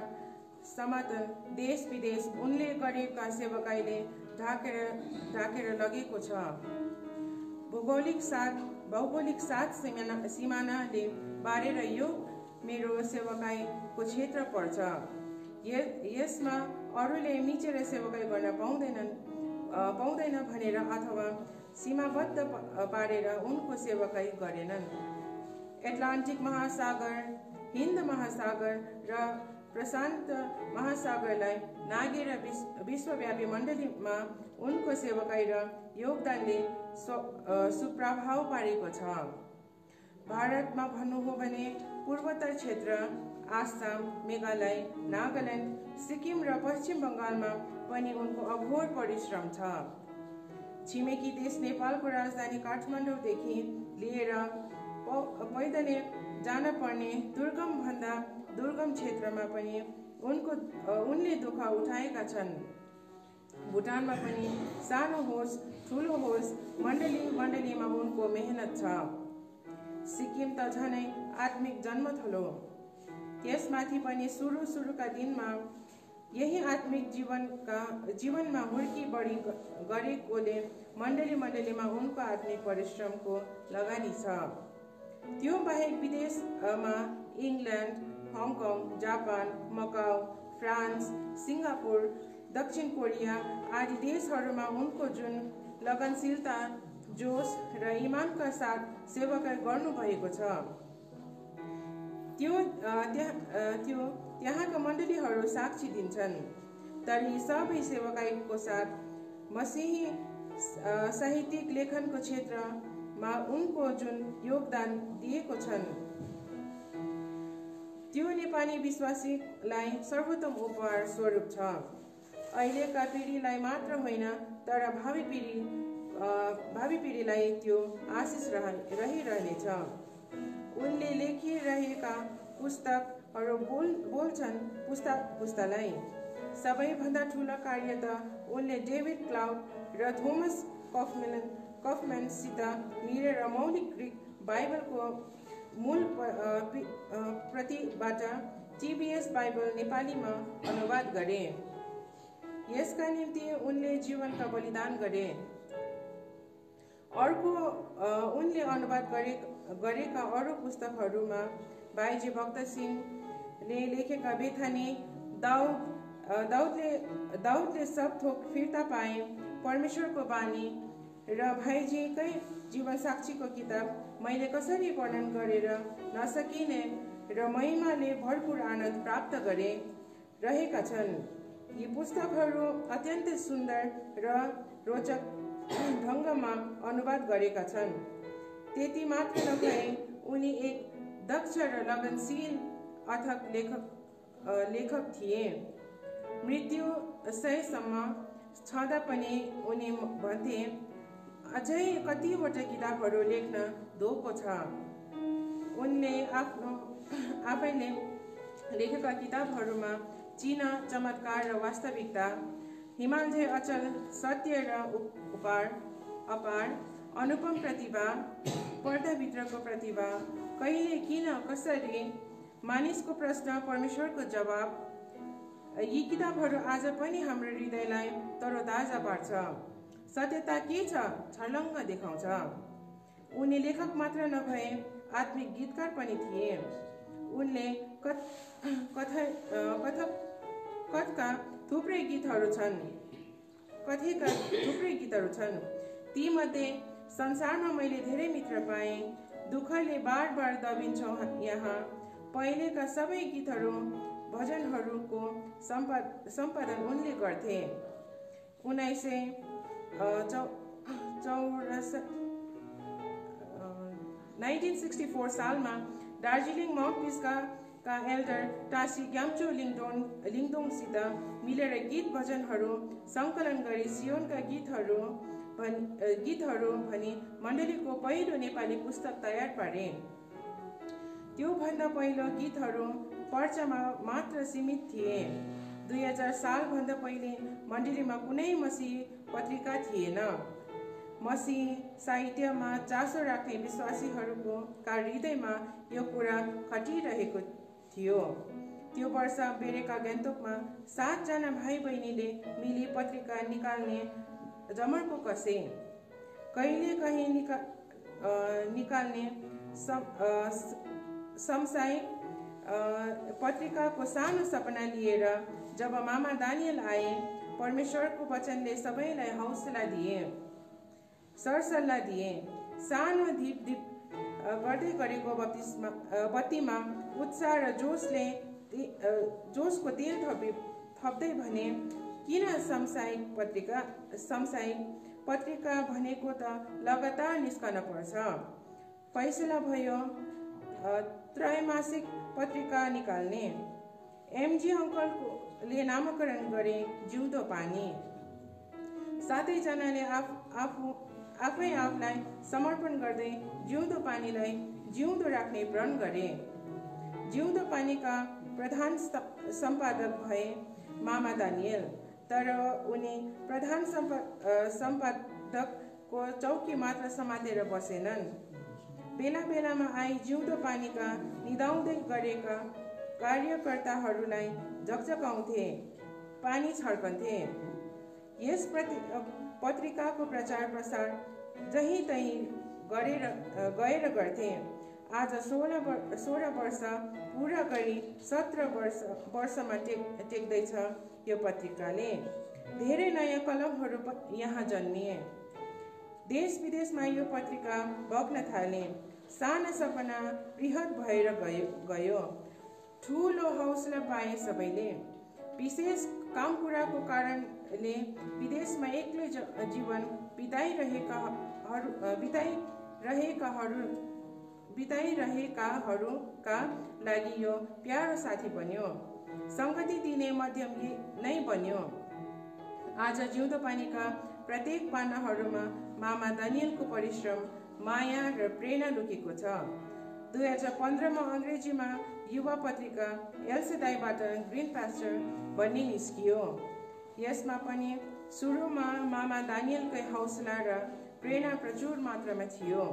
समतल, देश विदेश उनले गरेका सेवकाईले ढाकेर लगेको छ। भौगोलिक सात सिमानाले बारेर यो मेरो सेवकाईको क्षेत्र पर्छ। यसमा अरूले मिचेर सेवकाई गर्न पाउँदैन भनेर अथवा सीमाबद्ध पारेर उनको सेवकाई गरेनन्। एटलान्टिक महासागर, हिन्द महासागर र प्रशान्त महासागरलाई नागेर विश्वव्यापी मण्डलीमा उनको सेवकाई र योगदानले सुप्रभाव पारेको छ। भारतमा भन्नु हो भने पूर्वोत्तर क्षेत्र, आसाम, मेघालय, नागाल्यान्ड, सिक्किम र पश्चिम बङ्गालमा पनि उनको अघोर परिश्रम छ। छिमेकी देश नेपालको राजधानी काठमाडौँदेखि लिएर पैदलै जान पर्ने दुर्गमभन्दा दुर्गम क्षेत्रमा पनि उनले दुःख उठाएका छन्। भुटानमा पनि सानो होस् ठुलो होस् मण्डलीमा उनको मेहनत छ। सिक्किम त झनै आत्मिक जन्मथलो। त्यसमाथि पनि सुरुका दिनमा यही आत्मिक जीवनमा हुर्की बढी गरेकोले मण्डलीमा उनको आत्मिक परिश्रमको लगानी छ। त्यो बाहेक विदेशमा England, Hong Kong, Japan, Macau, France, Singapore, दक्षिण कोरिया आदि देशहरूमा उनको जुन लगनशीलता, जोश र इमानका साथ सेवाकाई गर्नुभएको छ त्यो त्यहाँका मण्डलीहरू साक्षी दिन्छन्। तर यी सबै सेवाकाईको साथ मसीही साहित्यिक लेखनको क्षेत्रमा उनको जुन योगदान दिएको छन् त्यो नेपाली विश्वासीलाई सर्वोत्तम उपहार स्वरूप छ। अहिलेका पिँढीलाई मात्र होइन तर भावी पिँढीलाई त्यो आशिष रहिरहनेछ। उनले लेखिरहेका पुस्तकहरू बोल्छन् पुस्तालाई। सबैभन्दा ठुलो कार्य त उनले डेभिड क्लाउड र थोमस कफम्यानसित मिलेर मौलिक ग्रिक बाइबलको मूल प्रतिबाट TBS बाइबल नेपालीमा अनुवाद गरे। यसका निम्ति उनले जीवनका बलिदान गरे। अर्को उनले अनुवाद गरेका अरू पुस्तकहरूमा बाइजे भक्त सिंहले लेखेका बेथानी, दाउदले सब थोक फिर्ता पाए, परमेश्वरको बानी र भाइजीकै जीवन साक्षीको किताब मैले कसरी वर्णन गरेर नसकिने र महिमाले भरपूर आनन्द प्राप्त गरे रहेका छन्। यी पुस्तकहरू अत्यन्तै सुन्दर र रोचक ढङ्गमा अनुवाद गरेका छन्। त्यति मात्र नभए उनी एक दक्ष र लगनशील अथक लेखक थिए। मृत्यु सयसम्म छँदा पनि उनी भन्थे अझै कतिवटा किताबहरू लेख्न धोको छ। उनले आफैले लेखेका किताबहरूमा चिन्ह, चमत्कार र वास्तविकता, हिमालय अचल सत्य र अपार, अनुपम प्रतिभा, पर्दाभित्रको प्रतिभा, कहिले, किन, कसरी, मानिसको प्रश्न, परमेश्वरको जवाब, यी किताबहरू आज पनि हाम्रो हृदयलाई तरोताजा पार्छ। सत्यता के छ छर्लङ्ग देखाउँछ। उनी लेखक मात्र नभए आत्मिक गीतकार पनि थिए। उनले कथका थुप्रै गीतहरू छन्। तीमध्ये संसारमा मैले धेरै मित्र पाएँ, दुःखले बार बार दबिन्छौँ यहाँ, पहिलेका सबै गीतहरू भजनहरूको सम्पादन उनले गर्थे। 1964 सालमा दार्जिलिङ माउन्टपिसका एल्डर टासी ग्याम्चो लिङदोङसित मिलेर गीत भजनहरू सङ्कलन गरी सियोनका गीतहरू भनी मण्डलीको पहिलो नेपाली पुस्तक तयार पारे। त्योभन्दा पहिलो गीतहरू पर्चामा मात्र सीमित थिए। 2000 सालभन्दा पहिले मण्डलीमा कुनै मसीह पत्रिका थिएन। मसीह साहित्यमा चासो राख्ने विश्वासीहरूको हृदयमा यो कुरा खटिरहेको थियो। त्यो वर्ष बेरेका गान्तोकमा 7 जना भाइ बहिनीले मिली पत्रिका निकाल्ने जमर्को कसे। कहिले कहीँ निकाल्ने सामुदायिक पत्रिकाको सानो सपना लिएर जब मामा दानियल आए, परमेश्वरको वचनले सबैलाई हौसला दिए, सरसल्लाह दिए। सानो धिप गर्दै गरेको बत्तीमा उत्साह र जोसको तेल थप्दै भने, किन सामुदायिक पत्रिका भनेको त लगातार निस्कन पर्छ। फैसला भयो त्रैमासिक पत्रिका निकाल्ने। एमजी अङ्कलले नामकरण गरे जिउँदो पानी। 7 जनाले आफूलाई समर्पण गर्दै जिउँदो पानीलाई जिउँदो राख्ने प्रण गरे। जिउँदो पानीका प्रधान सम्पादक भए मामा दानियल, तर उनी प्रधान सम्पादकको चौकी मात्र समातेर बसेनन्। बेला बेलामा आई जिउँदो पानीका निदाउँदै गरेका कार्यकर्ताहरूलाई झकझकाउँथे, पानी छर्कन्थे। यस पत्रिकाको प्रचार प्रसार जहीँ तहीँ गएर गर्थे। आज 16 वर्ष पुरा गरी 17 वर्षमा टेक्दैछ यो पत्रिकाले। धेरै नयाँ कलमहरू यहाँ जन्मिए। देश विदेशमा यो पत्रिका बग्न थाले। साना सपना बृहत भएर गयो। ठुलो हौसला पाए सबैले। विशेष काम कुराको कारणले विदेशमा एक्लै जीवन बिताइरहेकाहरूका लागि यो प्यारो साथी बन्यो, संगति दिने माध्यम नै बन्यो। आज जिउँदो पानीका प्रत्येक पानाहरूमा मामा दानियलको परिश्रम, माया र प्रेरणा लुकेको छ। 2015मा अङ्ग्रेजीमा युवा पत्रिका एल्सेदाईबाट ग्रीन पास्चर भन्ने निस्कियो। यसमा पनि सुरुमा मामा दानियलकै हौसला र प्रेरणा प्रचुर मात्रामा थियो।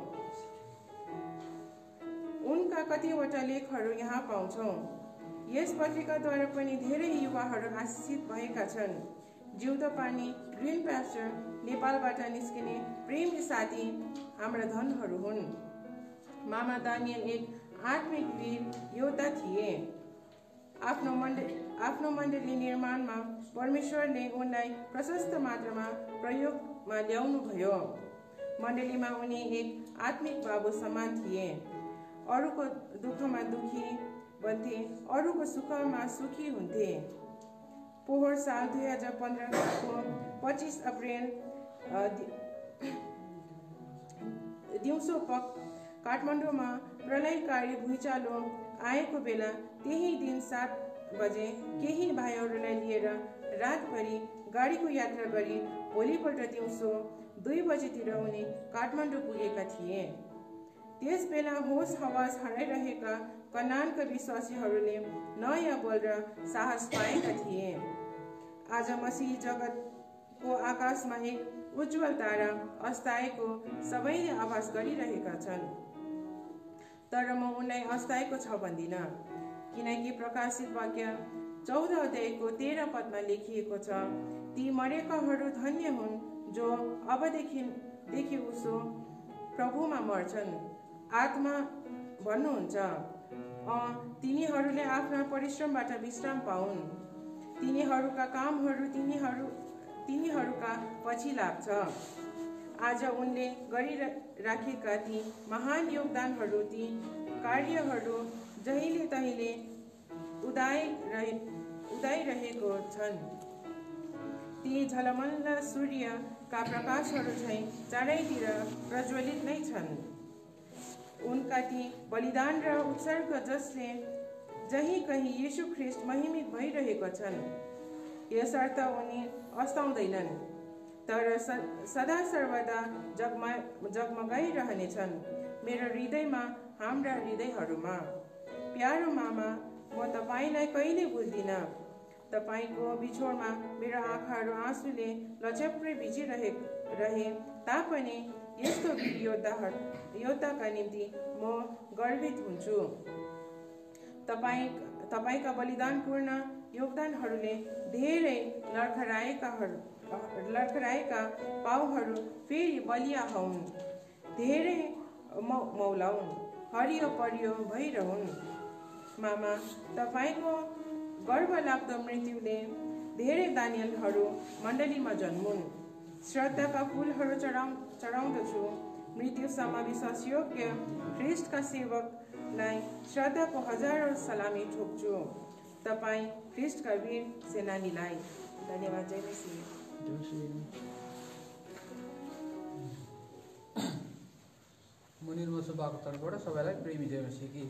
उनका कतिवटा लेखहरू यहाँ पाउँछौँ। यस पत्रिकाद्वारा पनि धेरै युवाहरू आशिषित भएका छन्। जिउँदो पानी, ग्रीन पास्चर, नेपालबाट निस्किने प्रेमी साथी हाम्रा धनहरू हुन्। मामा दानियल एक आत्मिक वीर योद्धा थिए। आफ्नो मण्डली निर्माणमा परमेश्वरले उनलाई प्रशस्त मात्रामा प्रयोगमा ल्याउनुभयो। मण्डलीमा उनी एक आत्मिक बाबु समान थिए। अरूको दुःखमा दुःखी बन्थे, अरूको सुखमा सुखी हुन्थे। पोहोर साल 2015 को 25 अप्रेल दिउँसो काठमाडौँमा प्रलयकारी भुइँचालो आएको बेला त्यही दिन 7 बजे केही भाइहरूलाई लिएर रातभरि गाडीको यात्रा गरी भोलिपल्ट दिउँसो 2 बजेतिर उनी काठमाडौँ पुगेका थिए। त्यस बेला होस हवास हराइरहेका कनानका विश्वासीहरूले नयाँ बल र साहस पाएका थिए। आज मसीह जगतको आकाशमा एक उज्जवल तारा अस्ताएको सबैले आभास गरिरहेका छन्। तर म उनलाई अस्ताएको छ भन्दिनँ, किनकि प्रकाशित वाक्य 14 अध्यायको 13 पदमा लेखिएको छ, ती मरेकाहरू धन्य हुन् जो अबदेखि उसो प्रभुमा मर्छन्। आत्मा भन्नुहुन्छ, तिनीहरूले आफ्ना परिश्रमबाट विश्राम पाउन्। तिनीहरूका कामहरू तिनीहरूका पछि लाग्छ। आज उनले गरिराखेका ती महान योगदानहरू, ती कार्यहरू जहिले तहिले उदाइरहेको छन्। ती झलमल्ल सूर्यका प्रकाशहरू झैँ चारैतिर प्रज्वलित नै छन्। उनका ती बलिदान र उत्सर्ग जसले जहीँ कहीँ यीशु ख्रीष्ट महिमित भइरहेका छन्। यसर्थ उनी अस्ताउँदैनन्, तर सदा सर्वदा जगमगाइरहनेछन् मेरो हृदयमा, हाम्रा हृदयहरूमा। प्यारो मामा, म तपाईँलाई कहिले भुल्दिनँ। तपाईँको बिछोडमा मेरो आँखाहरू आँसुले लचप्रै भिजिरहे तापनि यस्तो वीर योद्धाका निम्ति म गर्वित हुन्छु। तपाईँका बलिदानपूर्ण योगदानहरूले धेरै लडखडाएका पाउहरू फेरि बलिया हुन्, धेरै मौलाउन्, हरियो परियो भइरहन्। मामा, तपाईँको गर्वलाग्दो मृत्युले धेरै दानियलहरू मण्डलीमा जन्मुन्। श्रद्धाका फुलहरू चढाउँदछु। मृत्युसम्म विश्वासयोग्य ख्रीष्टका सेवकलाई श्रद्धाको हजारौं सलामी ठोक्छु। तपाईँ ख्रीष्टका वीर सेनानीलाई धन्यवाद। जय मसीह। मुनिर मोसुबाको तर्फबाट सबैलाई प्रेमी जय मसीह कि।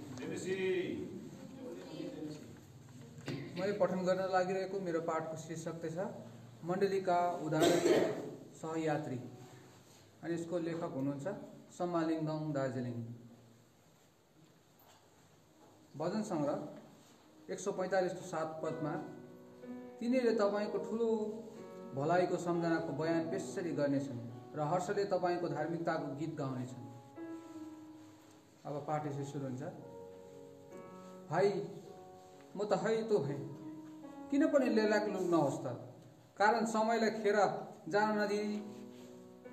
मैले पठन गर्न लागिरहेको मेरो पाठको शीर्षक चाहिँ छ मण्डलीका उदाहरण सहयात्री, अनि यसको लेखक हुनुहुन्छ सम्मालिङदङ दार्जिलिङ। भजन सङ्ग्रह 145:7 पदमा तिनीहरूले तपाईँको ठुलो भलाइको सम्झनाको बयान पेशरी गर्नेछन् र हर्षले तपाईँको धार्मिकताको गीत गाउनेछन्। अब पाठ यसरी सुरु हुन्छ। भाइ, म त है तो भएँ, किन पनि लेलाक्लु नहोस् त, कारण समयलाई खेर जान नदिने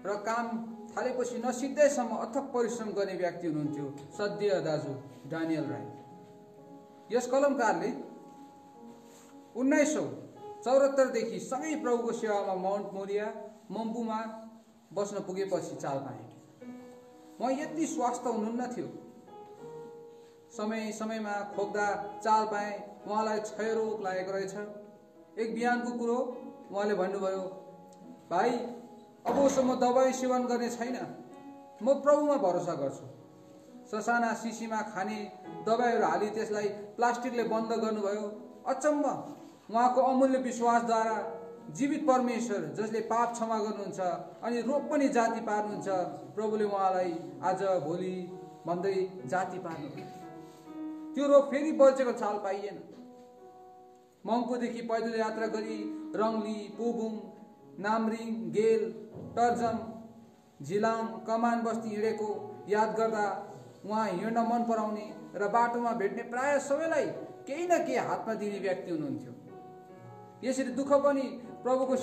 र काम थालेपछि नसिक्दैसम्म अथक परिश्रम गर्ने व्यक्ति हुनुहुन्थ्यो सद्य दाजु डानियल राई। यस कलमकारले 1974 सँगै प्रभुको सेवामा माउन्ट मोरिया मम्पूमा बस्न पुगेपछि चाल पाएँ। म यति स्वास्थ्य हुनुहुन्न थियो। समयमा खोक्दा चाल पाएँ उहाँलाई क्षयरोग लागेको रहेछ। एक बिहानको कुरो उहाँले भन्नुभयो, भाइ, अब उसो म दबाई सेवन गर्ने छैन, म प्रभुमा भरोसा गर्छु। ससाना सिसीमा खाने दबाईहरू हाली त्यसलाई प्लास्टिकले बन्द गर्नुभयो। अचम्म, उहाँको अमूल्य विश्वासद्वारा जीवित परमेश्वर जसले पाप क्षमा गर्नुहुन्छ अनि रोग पनि जाति पार्नुहुन्छ, प्रभुले उहाँलाई आज भोलि भन्दै जाति पार्नु। त्यो रोग फेरि बल्चेको चाल पाइएन। मङ्पूदेखि पैदल यात्रा गरी रङ्ली, पुबुङ, नामरिङ, गेल, टर्जम, झिलाङ, कमान बस्ती हिँडेको याद गर्दा उहाँ हिँड्न मन पराउने र बाटोमा भेट्ने प्राय सबैलाई केही न केही हातमा दिने व्यक्ति हुनुहुन्थ्यो। यसरी दुःख गरी प्रभुको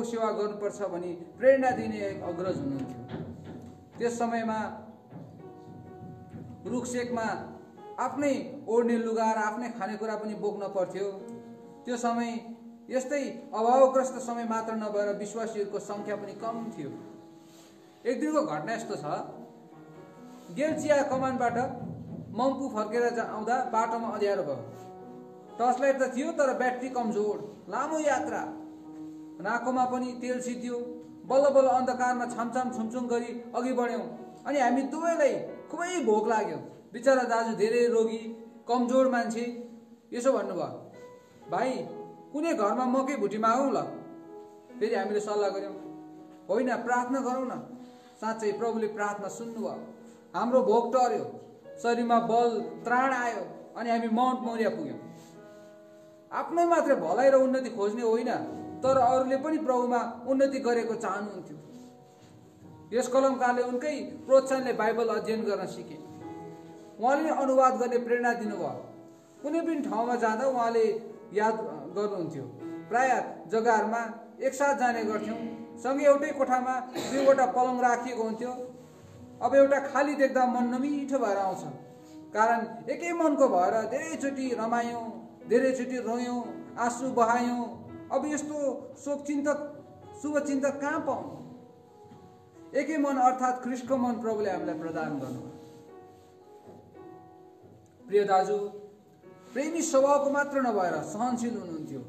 सेवा गर्नुपर्छ भनी प्रेरणा दिने एक अग्रज हुनुहुन्थ्यो। त्यस समयमा रुखसेकमा आफ्नै ओढ्ने लुगा र आफ्नै खानेकुरा पनि बोक्न पर्थ्यो। त्यो समय यस्तै अभावग्रस्त समय मात्र नभएर विश्वासीहरूको सङ्ख्या पनि कम थियो। एक दिनको घटना यस्तो छ, गेलचिया कमानबाट मम्पू फर्केर आउँदा बाटोमा अँध्यारो भयो। टर्चलाइट त थियो तर ब्याट्री कमजोर, लामो यात्रा, नाकोमा पनि तेल सिद्धियो। बल्ल बल्ल अन्धकारमा छामछाम छुमछुम गरी अघि बढ्यौँ अनि हामी दुवैलाई खुबै भोक लाग्यो। बिचरा दाजु धेरै रोगी, कमजोर मान्छे। यसो भन्नुभयो, भाइ, कुनै घरमा मकै भुटी मागौँ ल। फेरि हामीले सल्लाह गऱ्यौँ, होइन, प्रार्थना गरौँ न। साँच्चै प्रभुले प्रार्थना सुन्नुभयो। हाम्रो भोक टर्यो, शरीरमा बल त्राण आयो अनि हामी माउन्ट मोरिया पुग्यौँ। आफ्नो मात्र भलाइ र उन्नति खोज्ने होइन, तर अरूले पनि प्रभुमा उन्नति गरेको चाहनुहुन्थ्यो। यस कलमकारले उनकै प्रोत्साहनले बाइबल अध्ययन गर्न सिके। उहाँले अनुवाद गर्ने प्रेरणा दिनुभयो। कुनै पनि ठाउँमा जाँदा उहाँले याद गर्नुहुन्थ्यो। प्राय जग्गाहरूमा एकसाथ जाने गर्थ्यौँ। सँगै एउटै कोठामा 2वटा पलङ राखिएको हुन्थ्यो। अब एउटा खाली देख्दा मन नमिठो भएर आउँछ, कारण एकै मनको भएर धेरैचोटि रमायौँ, धेरैचोटि रोयौँ, आँसु बहायौँ। अब यस्तो शुभचिन्तक कहाँ पाउनु? एकै मन अर्थात् ख्रीष्टको मन प्रभुले हामीलाई प्रदान गर्नु। प्रिय दाजु, प्रेमी स्वभावको मात्र नभएर सहनशील हुनुहुन्थ्यो।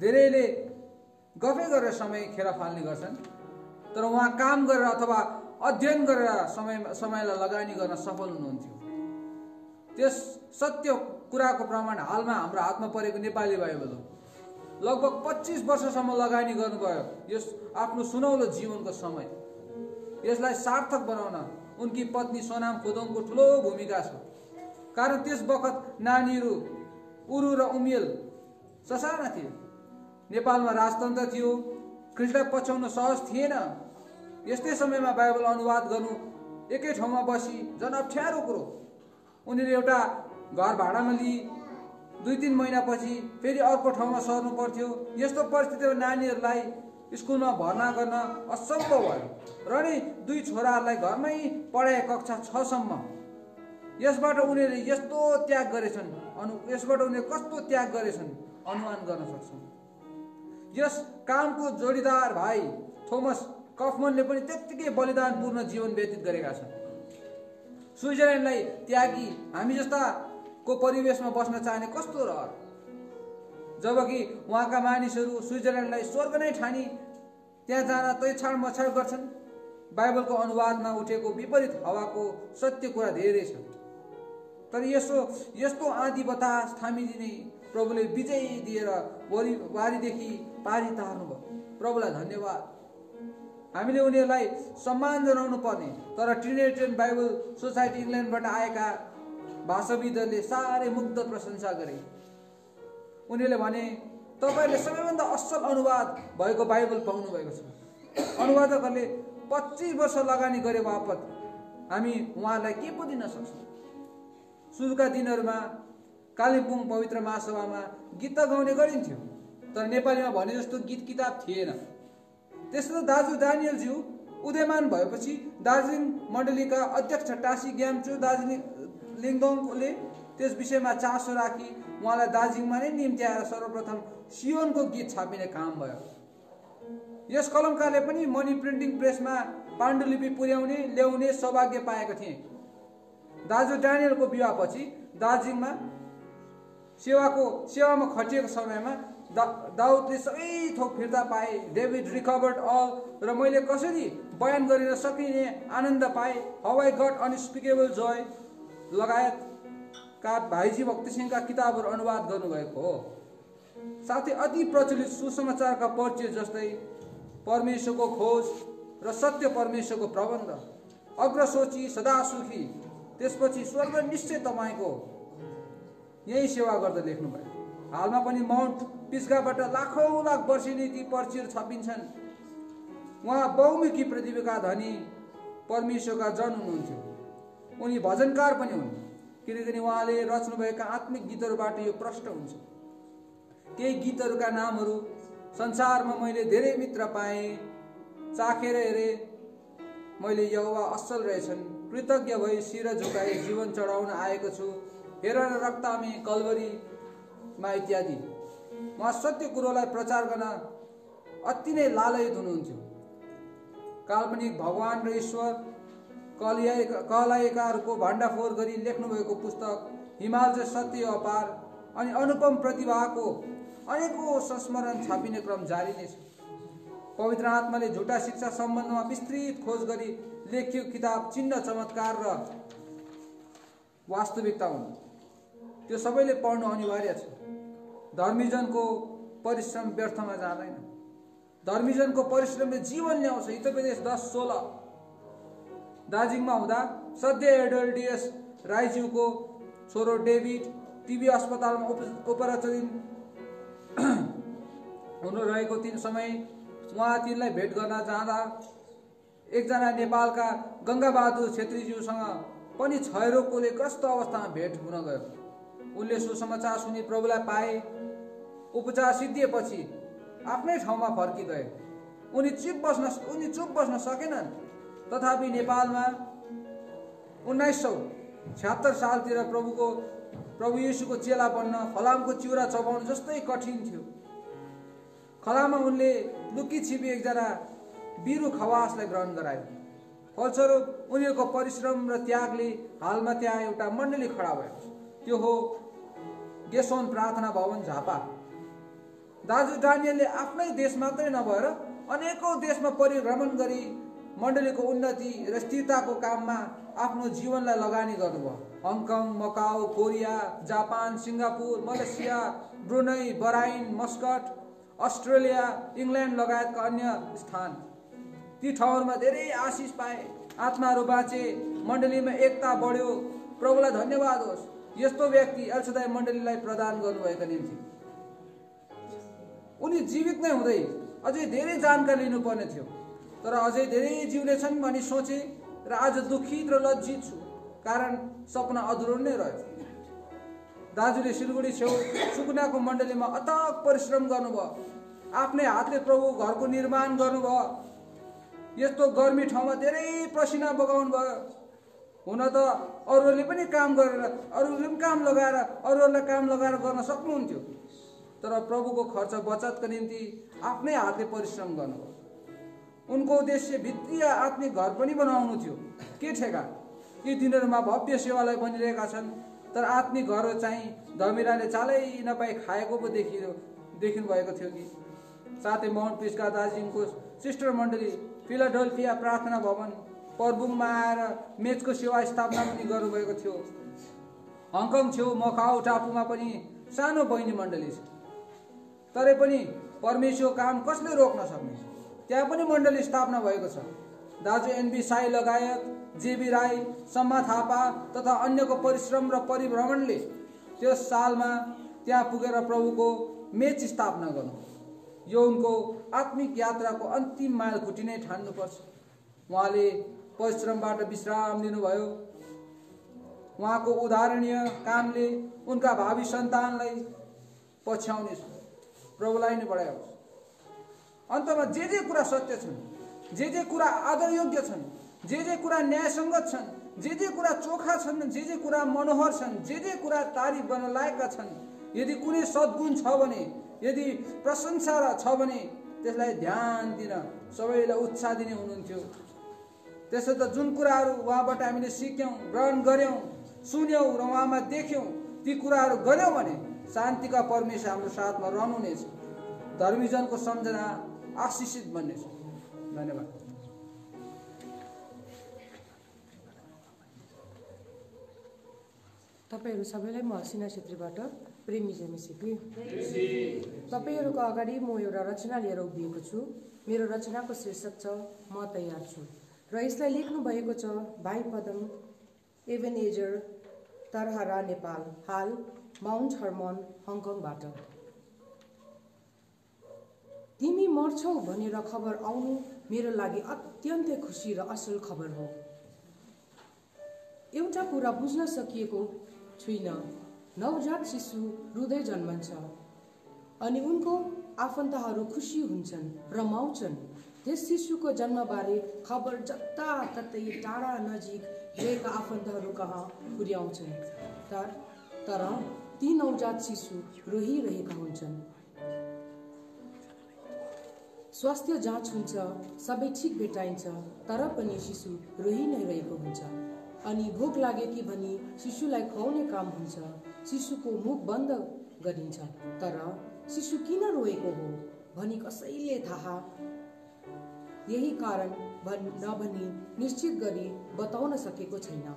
धेरैले गफै गरेर समय खेर फाल्ने गर्छन्, तर उहाँ काम गरेर अथवा अध्ययन गरेर समयलाई लगानी गर्न सफल हुनुहुन्थ्यो। त्यस सत्य कुराको प्रमाण हालमा हाम्रो हातमा परेको नेपाली बाइबल हो। लगभग 25 वर्षसम्म लगानी गर्नुभयो यस आफ्नो सुनौलो जीवनको समय। यसलाई सार्थक बनाउन उनकी पत्नी सोनाम खोदोङको ठुलो भूमिका छ, कारण त्यस बखत नानीहरू उरु र उमेल ससाना थिए। नेपालमा राजतन्त्र थियो, ख्रीष्टलाई पछ्याउन सहज थिएन। यस्तै समयमा बाइबल अनुवाद गर्नु एकै ठाउँमा बसी झन् अप्ठ्यारो कुरो। उनीहरू एउटा घर भाडामा लिई 2-3 महिनापछि फेरि अर्को ठाउँमा सर्नु पर्थ्यो। यस्तो परिस्थितिमा नानीहरूलाई स्कुलमा भर्ना गर्न असम्भव भयो र नि 2 छोराहरूलाई घरमै पढाए कक्षा 6 सम्म। यसबाट उनीहरूले यस्तो त्याग गरेछन्, यसबाट उनीहरूले कस्तो त्याग गरेछन् अनुमान गर्न सक्छौँ। यस कामको जोडीदार भाइ थोमस कफमनले पनि त्यत्तिकै बलिदानपूर्ण जीवन व्यतीत गरेका छन्। स्विजरल्यान्डलाई त्यागी हामी जस्ताको परिवेशमा बस्न चाहने कस्तो रहर, जबकि उहाँका मानिसहरू स्विजरल्यान्डलाई स्वर्ग नै ठानी त्यहाँ जान तैछाड मछाड गर्छन्। बाइबलको अनुवादमा उठेको विपरीत हावाको सत्य कुरा धेरै छ, तर यस्तो आँधी बतास थामिदिने प्रभुले विजय दिएर वारीदेखि पारी तार्नुभयो। प्रभुलाई धन्यवाद। हामीले उनीहरूलाई सम्मान जनाउनु पर्ने, तर ट्रिनिटेरियन बाइबल सोसाइटी इङ्ल्यान्डबाट आएका भाषाविदहरूले साह्रै मुग्ध प्रशंसा गरे। उनीहरूले भने, तपाईँहरूले सबैभन्दा असल अनुवाद भएको बाइबल पाउनुभएको छ। अनुवादकहरूले 25 वर्ष लगानी गरे बापत हामी उहाँलाई के पो दिन सक्छौँ। सुरुका दिनहरूमा कालिम्पोङ पवित्र महासभामा गीत गाउने गरिन्थ्यो, तर नेपालीमा भने जस्तो गीत किताब थिएन। त्यसो दाजु दानियलज्यू उदयमान भएपछि दार्जिलिङ मण्डलीका अध्यक्ष टासी ग्याम्चो दार्जिलिङ लिङदोङले त्यस विषयमा चासो राखी उहाँलाई दार्जिलिङमा नै निम्ति आएर सर्वप्रथम सियोनको गीत छापिने काम भयो। यस कलमकारले पनि मनी प्रिन्टिङ प्रेसमा पाण्डुलिपि पुर्याउने ल्याउने सौभाग्य पाएका थिए। दाजु डानियलको विवाहपछि दार्जिलिङमा सेवामा खटिएको समयमा दाउदले सबै थोक फिर्ता पाए। डेभिड रिकभर्ड अल र मैले कसरी बयान गरिन सकिने आनन्द पाए। हाउ आई गट अनस्पिकेबल जोय लगायतका भाइजी भक्ति सिंहका किताबहरू अनुवाद गर्नुभएको हो। साथै अति प्रचलित सुसमाचारका परिचय जस्तै परमेश्वरको खोज र सत्य परमेश्वरको प्रबन्ध, अग्रसोची सदा सुखी, त्यसपछि स्वर्ग निश्चय तपाईँको, यही सेवा गर्दा लेख्नुभयो। हालमा पनि माउन्ट पिस्गाबाट लाखौं लाख वर्षेनी ती पर्चीहरू छापिन्छन्। उहाँ बहुमुखी प्रतिभाका धनी परमेश्वरका जन हुनुहुन्थ्यो। उनी भजनकार पनि हुन्, किनकि उहाँले रच्नुभएका आत्मिक गीतहरूबाट यो प्रष्ट हुन्छ। केही गीतहरूका नामहरू: संसारमा मैले धेरै मित्र पाएँ, चाखेर हेरे मैले यहोवा असल रहेछन्, कृतज्ञ भई शिर झुकाई जीवन चढाउन आएको छु, हेर न रक्तामे कलवरीमा इत्यादि। उहाँ सत्य कुरोलाई प्रचार गर्न अति नै लालयित हुनुहुन्थ्यो। काल्पनिक भगवान र ईश्वर कहलाएकाहरूको भाण्डाफोर गरी लेख्नुभएको पुस्तक हिमाल चाहिँ सत्य अपार अनि अनुपम प्रतिभाको अनेकौं संस्मरण छापिने क्रम जारी नै छ। पवित्र आत्माले झुटा शिक्षा सम्बन्धमा विस्तृत खोज गरी लेखिएको किताब चिन्ह चमत्कार र वास्तविकता हुन्। त्यो सबैले पढ्नु अनिवार्य छ। धर्मीजनको परिश्रम व्यर्थमा जाँदैन। धर्मीजनको परिश्रमले जीवन ल्याउँछ। हितोपदेश 10:16। दार्जिलिङमा हुँदा सद्य एडल्डियस राईज्यूको छोरो डेभिड टिबी अस्पतालमा उपचाराधीन हुनु रहेको तीन समय उहाँ तिनलाई भेट गर्न जाँदा एकजना नेपालका गङ्गाबहादुर छेत्रीज्यूसँग पनि क्षयरोगले ग्रस्त अवस्थामा भेट हुन गयो। उनले सुसमाचार सुनि प्रभुलाई पाए। उपचार सिद्धिएपछि आफ्नै ठाउँमा फर्किगए। उनी चुप बस्न सकेनन्। तथापि नेपालमा 1976 सालतिर प्रभु येशूको चेला बन्न फलामको चिउरा चबाउनु जस्तै कठिन थियो। खलामा उनले लुकी छिपी एकजना बिरु खवासलाई ग्रहण गराए। फलस्वरूप उनीहरूको परिश्रम र त्यागले हालमा त्यहाँ एउटा मण्डली खडा भयो। त्यो हो गेसोन प्रार्थना भवन झापा। दाजु डानियलले आफ्नै देश मात्रै नभएर अनेकौं देशमा परिभ्रमण गरी मण्डलीको उन्नति र स्थिरताको काममा आफ्नो जीवनलाई लगानी गर्नुभयो। Hong Kong, Macau, Korea, Japan, Singapore, Malaysia, Brunei, Bahrain, Muscat, Australia, England लगायतका अन्य स्थान, ती ठाउँहरूमा धेरै आशिष पाए, आत्माहरू बाँचे, मण्डलीमा एकता बढ्यो। प्रभुलाई धन्यवाद होस् यस्तो व्यक्ति एलसदाई मण्डलीलाई प्रदान गर्नुभएका निम्ति। उनी जीवित नै हुँदै अझै धेरै जानकारी लिनुपर्ने थियो, तर अझै धेरै जिउनेछन् भनी सोचे र आज दुखित र लज्जित छु, कारण सपना अधुरो नै रह्यो। दाजुले सिलगढी छेउ सुकुनाको मण्डलीमा अथक परिश्रम गर्नुभयो। आफ्नै हातले प्रभु घरको निर्माण गर्नुभयो। यस्तो गर्मी ठाउँमा धेरै पसिना बगाउनु भयो। हुन त अरूहरूले पनि काम गरेर अरूहरूले पनि काम लगाएर अरूहरूलाई काम लगाएर गर्न सक्नुहुन्थ्यो, तर प्रभुको खर्च बचतका निम्ति आफ्नै हातले परिश्रम गर्नुभयो। उनको उद्देश्य भित्रीय आत्मिक घर पनि बनाउनु थियो। के ठेगा, यी दिनहरूमा भव्य सेवालय बनिरहेका छन्, तर आत्मिक घर चाहिँ धमिराले चालै नपाई खाएको पो देखिनु भएको थियो कि। साथै मोहन पिस्का दार्जिलिङको सिस्टर मण्डली फिलाडेल्फिया प्रार्थना भवन पर्बुङमा आएर मेचको सेवा स्थापना पनि गर्नुभएको थियो। हङकङ छेउ मकाउ टापुमा पनि सानो बहिनी मण्डली छ, तरै पनि परमेश्वरको काम कसले रोक्न सक्ने? त्यहाँ पनि मण्डली स्थापना भएको छ। दाजु एनबी साई लगायत जेबी राई, सम्मा थापा तथा अन्यको परिश्रम र परिभ्रमणले त्यस सालमा त्यहाँ पुगेर प्रभुको मेच स्थापना गर्नु, यो उनको आत्मिक यात्राको अन्तिम माइल खुट्टी नै ठान्नुपर्छ। उहाँले परिश्रमबाट विश्राम लिनुभयो। उहाँको उदाहरणीय कामले उनका भावी सन्तानलाई पछ्याउनेछ। प्रभुलाई नै बढायोस्। अन्तमा जे कुरा सत्य छन्, जे कुरा आदरयोग्य छन्, जे कुरा न्यायसङ्गत छन्, जे कुरा चोखा छन्, जे कुरा मनोहर छन्, जे कुरा तारिफ गर्न लायकका छन्, यदि कुनै सद्गुण छ भने, यदि प्रशंसा छ भने त्यसलाई ध्यान दिन सबैलाई उत्साह दिने हुनुहुन्थ्यो। त्यसो त जुन कुराहरू उहाँबाट हामीले सिक्यौँ, ग्रहण गऱ्यौँ, सुन्यौँ र उहाँमा देख्यौँ, ती कुराहरू गऱ्यौँ भने शान्तिका परमेश्वर हाम्रो साथमा रहनुहुनेछ। धर्मीजनको सम्झना आशिषित बन्नेछ। धन्यवाद। तपाईहरू सबैलाई म हसिना छेत्रीबाट प्रेमी जेमेसी। तपाईहरूको अगाडि म एउटा रचना लिएर उभिएको छु। मेरो रचनाको शीर्षक छ म तयार छु र यसलाई लेख्नु भएको छ भाइ पदम एभेनेजर तरहरा नेपाल, हाल माउन्ट हर्मन हङकङबाट। तिमी मर्छौ भनेर खबर आउनु मेरो लागि अत्यन्तै खुसी र असल खबर हो। एउटा कुरा बुझ्न सकिएको छुइनँ, नवजात शिशु रुँदै जन्मन्छ अनि उनको आफन्तहरू खुसी हुन्छन्, रमाउँछन्। त्यस शिशुको जन्मबारे खबर जताततै टाढा नजिक रहेका आफन्तहरू कहाँ पुर्याउँछन्, तर ती नवजात शिशु रोइरहेका हुन्छन्। स्वास्थ्य जाँच हुन्छ, सबै ठिक भेटाइन्छ, तर पनि शिशु रोइ नै रहेको हुन्छ। अनि भोक लाग्यो कि भनी शिशुलाई खुवाउने काम हुन्छ। शिशुको मुख बन्द गरिन्छ, तर शिशु किन रोएको हो भनी कसैले थाहा यही कारण नभनी निश्चित गरी बताउन सकेको छैन।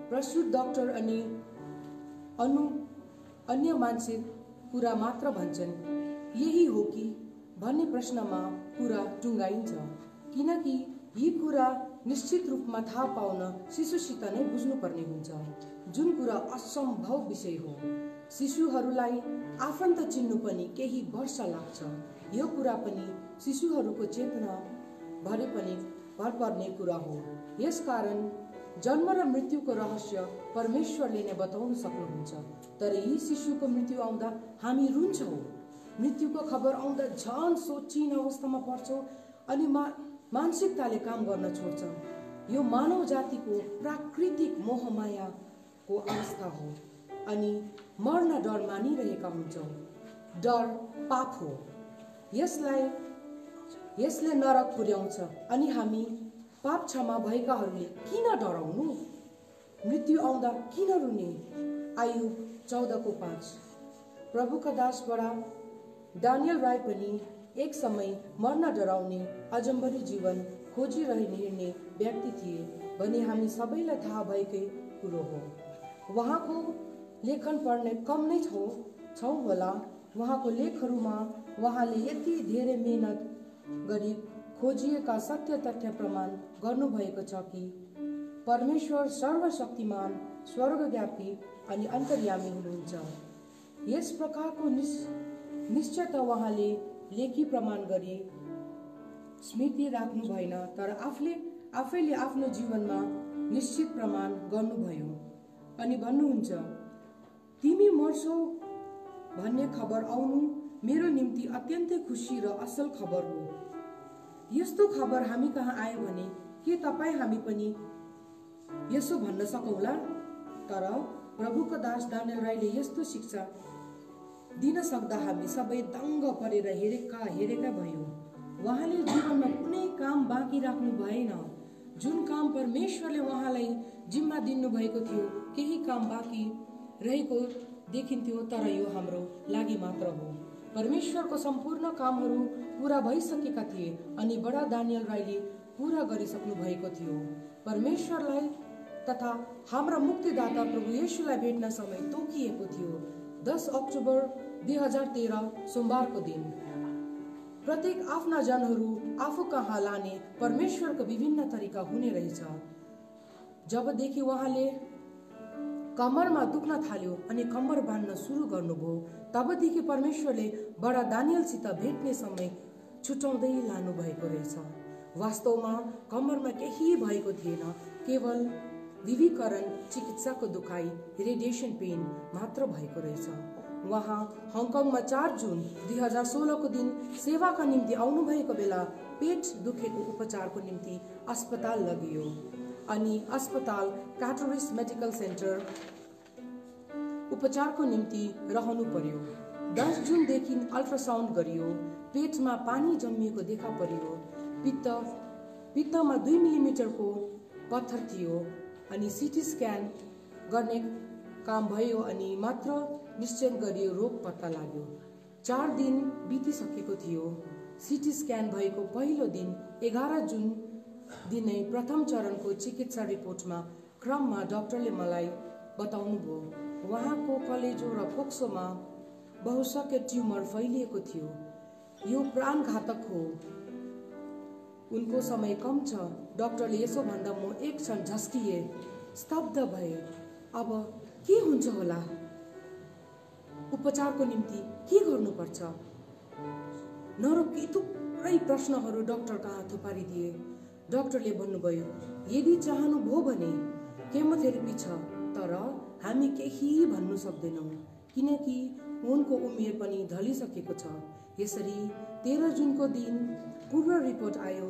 प्रसूत डाक्टर अनि अन्य मान्छे कुरा मात्र भन्छन्, यही हो कि भन्ने प्रश्नमा कुरा टुङ्गाइन्छ, किनकि यी कुरा निश्चित रूपमा थाहा पाउन शिशुसित नै बुझ्नुपर्ने हुन्छ, जुन कुरा असम्भव विषय हो। शिशुहरूलाई आफन्त चिन्नु पनि केही वर्ष लाग्छ। यो कुरा पनि शिशुहरूको चेतना भरे पनि भर पर्ने कुरा हो। यसकारण जन्म र मृत्युको रहस्य परमेश्वरले नै बताउन सक्नुहुन्छ, तर यी शिशुको मृत्यु आउँदा हामी रुन्छौँ। मृत्युको खबर आउँदा झन् सोचिन अवस्थामा पर्छौँ अनि मानसिकताले काम गर्न छोड्छ। यो मानव जातिको प्राकृतिक मोहमायाको अवस्था हो अनि मर्न डर मानिरहेका हुन्छौँ। डर पाप हो, यसले नरक पुर्याउँछ अनि हामी पाप क्षमा भएकाहरूले किन डराउनु? मृत्यु आउँदा किन रुने? आयुब 14:5। प्रभुका दासबाट डानियल राई पनि एक समय मर्न डराउने अजम्बरी जीवन खोजिरहने व्यक्ति थिए भने हामी सबैलाई थाहा भएकै कुरो हो। उहाँको लेखन पढ्ने कम नै छौँ होला। उहाँको लेखहरूमा उहाँले यति धेरै मेहनत गरी खोजिएका सत्य तथ्य प्रमाण गर्नुभएको छ कि परमेश्वर सर्वशक्तिमान, स्वर्गव्यापी अनि अन्तर्यामी हुनुहुन्छ। यस प्रकारको निश्चयता उहाँले लेखी प्रमाण गरी स्मृति राख्नु भएन, तर आफैले आफ्नो जीवनमा निश्चित प्रमाण गर्नुभयो अनि भन्नुहुन्छ, तिमी मर्छौ भन्ने खबर आउनु मेरो निम्ति अत्यन्तै खुसी र असल खबर हो। यस्तो खबर हामी कहाँ आयो भने के तपाईँ हामी पनि यसो भन्न सकौँला? तर प्रभुको दास डानियल राईले यस्तो शिक्षा दिन सक्दा हामी सबै दङ्ग परेर हेरेका भयौँ। उहाँले जीवनमा कुनै काम बाँकी राख्नु भएन। जुन काम परमेश्वरले उहाँलाई जिम्मा दिनुभएको थियो, केही काम बाँकी रहेको देखिन्थ्यो, तर यो हाम्रो लागि मात्र हो। परमेश्वरको सम्पूर्ण कामहरू पूरा भइसकेका थिए अनि बडा डानियल राईले पूरा गरिसक्नु भएको थियो। परमेश्वरलाई तथा हाम्रा मुक्तिदाता प्रभु येशूलाई भेट्न समय तोकिएको थियो। 10 अक्टोबर 2013 सोमबारको दिन प्रत्येक आफ्ना जनहरू आफू कहाँ लाने परमेश्वरको विभिन्न तरिका हुने रहेछ। जबदेखि उहाँले कम्मरमा दुख्न थाल्यो अनि कम्मर बाँध्न सुरु गर्नुभयो, तबदेखि परमेश्वरले बडा दानियलसित भेट्ने समय छुट्याउँदै लानु भएको रहेछ। वास्तवमा कम्मरमा केही भएको थिएन, केवल विविकरण चिकित्साको दुखाइ, रेडिएसन पेन मात्र भएको रहेछ। उहाँ हङकङमा 4 जुन 2016 को दिन सेवाका निम्ति आउनुभएको बेला पेट दुखेको उपचारको निम्ति अस्पताल लगियो अनि अस्पताल क्याटरिस मेडिकल सेन्टर उपचारको निम्ति रहनु पर्यो। 10 जुनदेखि अल्ट्रासाउन्ड गरियो। पेटमा पानी जमिएको देखा पर्यो। पित्तमा 2 मिलिमिटरको पत्थर थियो अनि सिटी स्क्यान गर्ने काम भयो अनि मात्र निश्चय गरियो रोग पत्ता लाग्यो। 4 दिन बितिसकेको थियो। सिटी स्क्यान भएको पहिलो दिन 11 जुन दिनै प्रथम चरणको चिकित्सा रिपोर्टमा क्रममा डाक्टरले मलाई बताउनुभयो, उहाँको कलेजो र फोक्सोमा बहुशक्य ट्युमर फैलिएको थियो। यो प्राणघातक हो। उनको समय कम छ। डाक्टरले यसो भन्दा म एक क्षण झस्किए, स्तब्ध भए। अब के हुन्छ होला? उपचारको निम्ति के गर्नुपर्छ? नरोकी थुप्रै प्रश्नहरू डाक्टर कहाँ थुपारिदिए। डाक्टरले भन्नुभयो, यदि चाहनुभयो भने केमोथेरापी छ, तर हामी केही भन्नु सक्दैनौँ किनकि उनको उमेर पनि ढलिसकेको छ। यसरी 13 जुनको दिन पूर्व रिपोर्ट आयो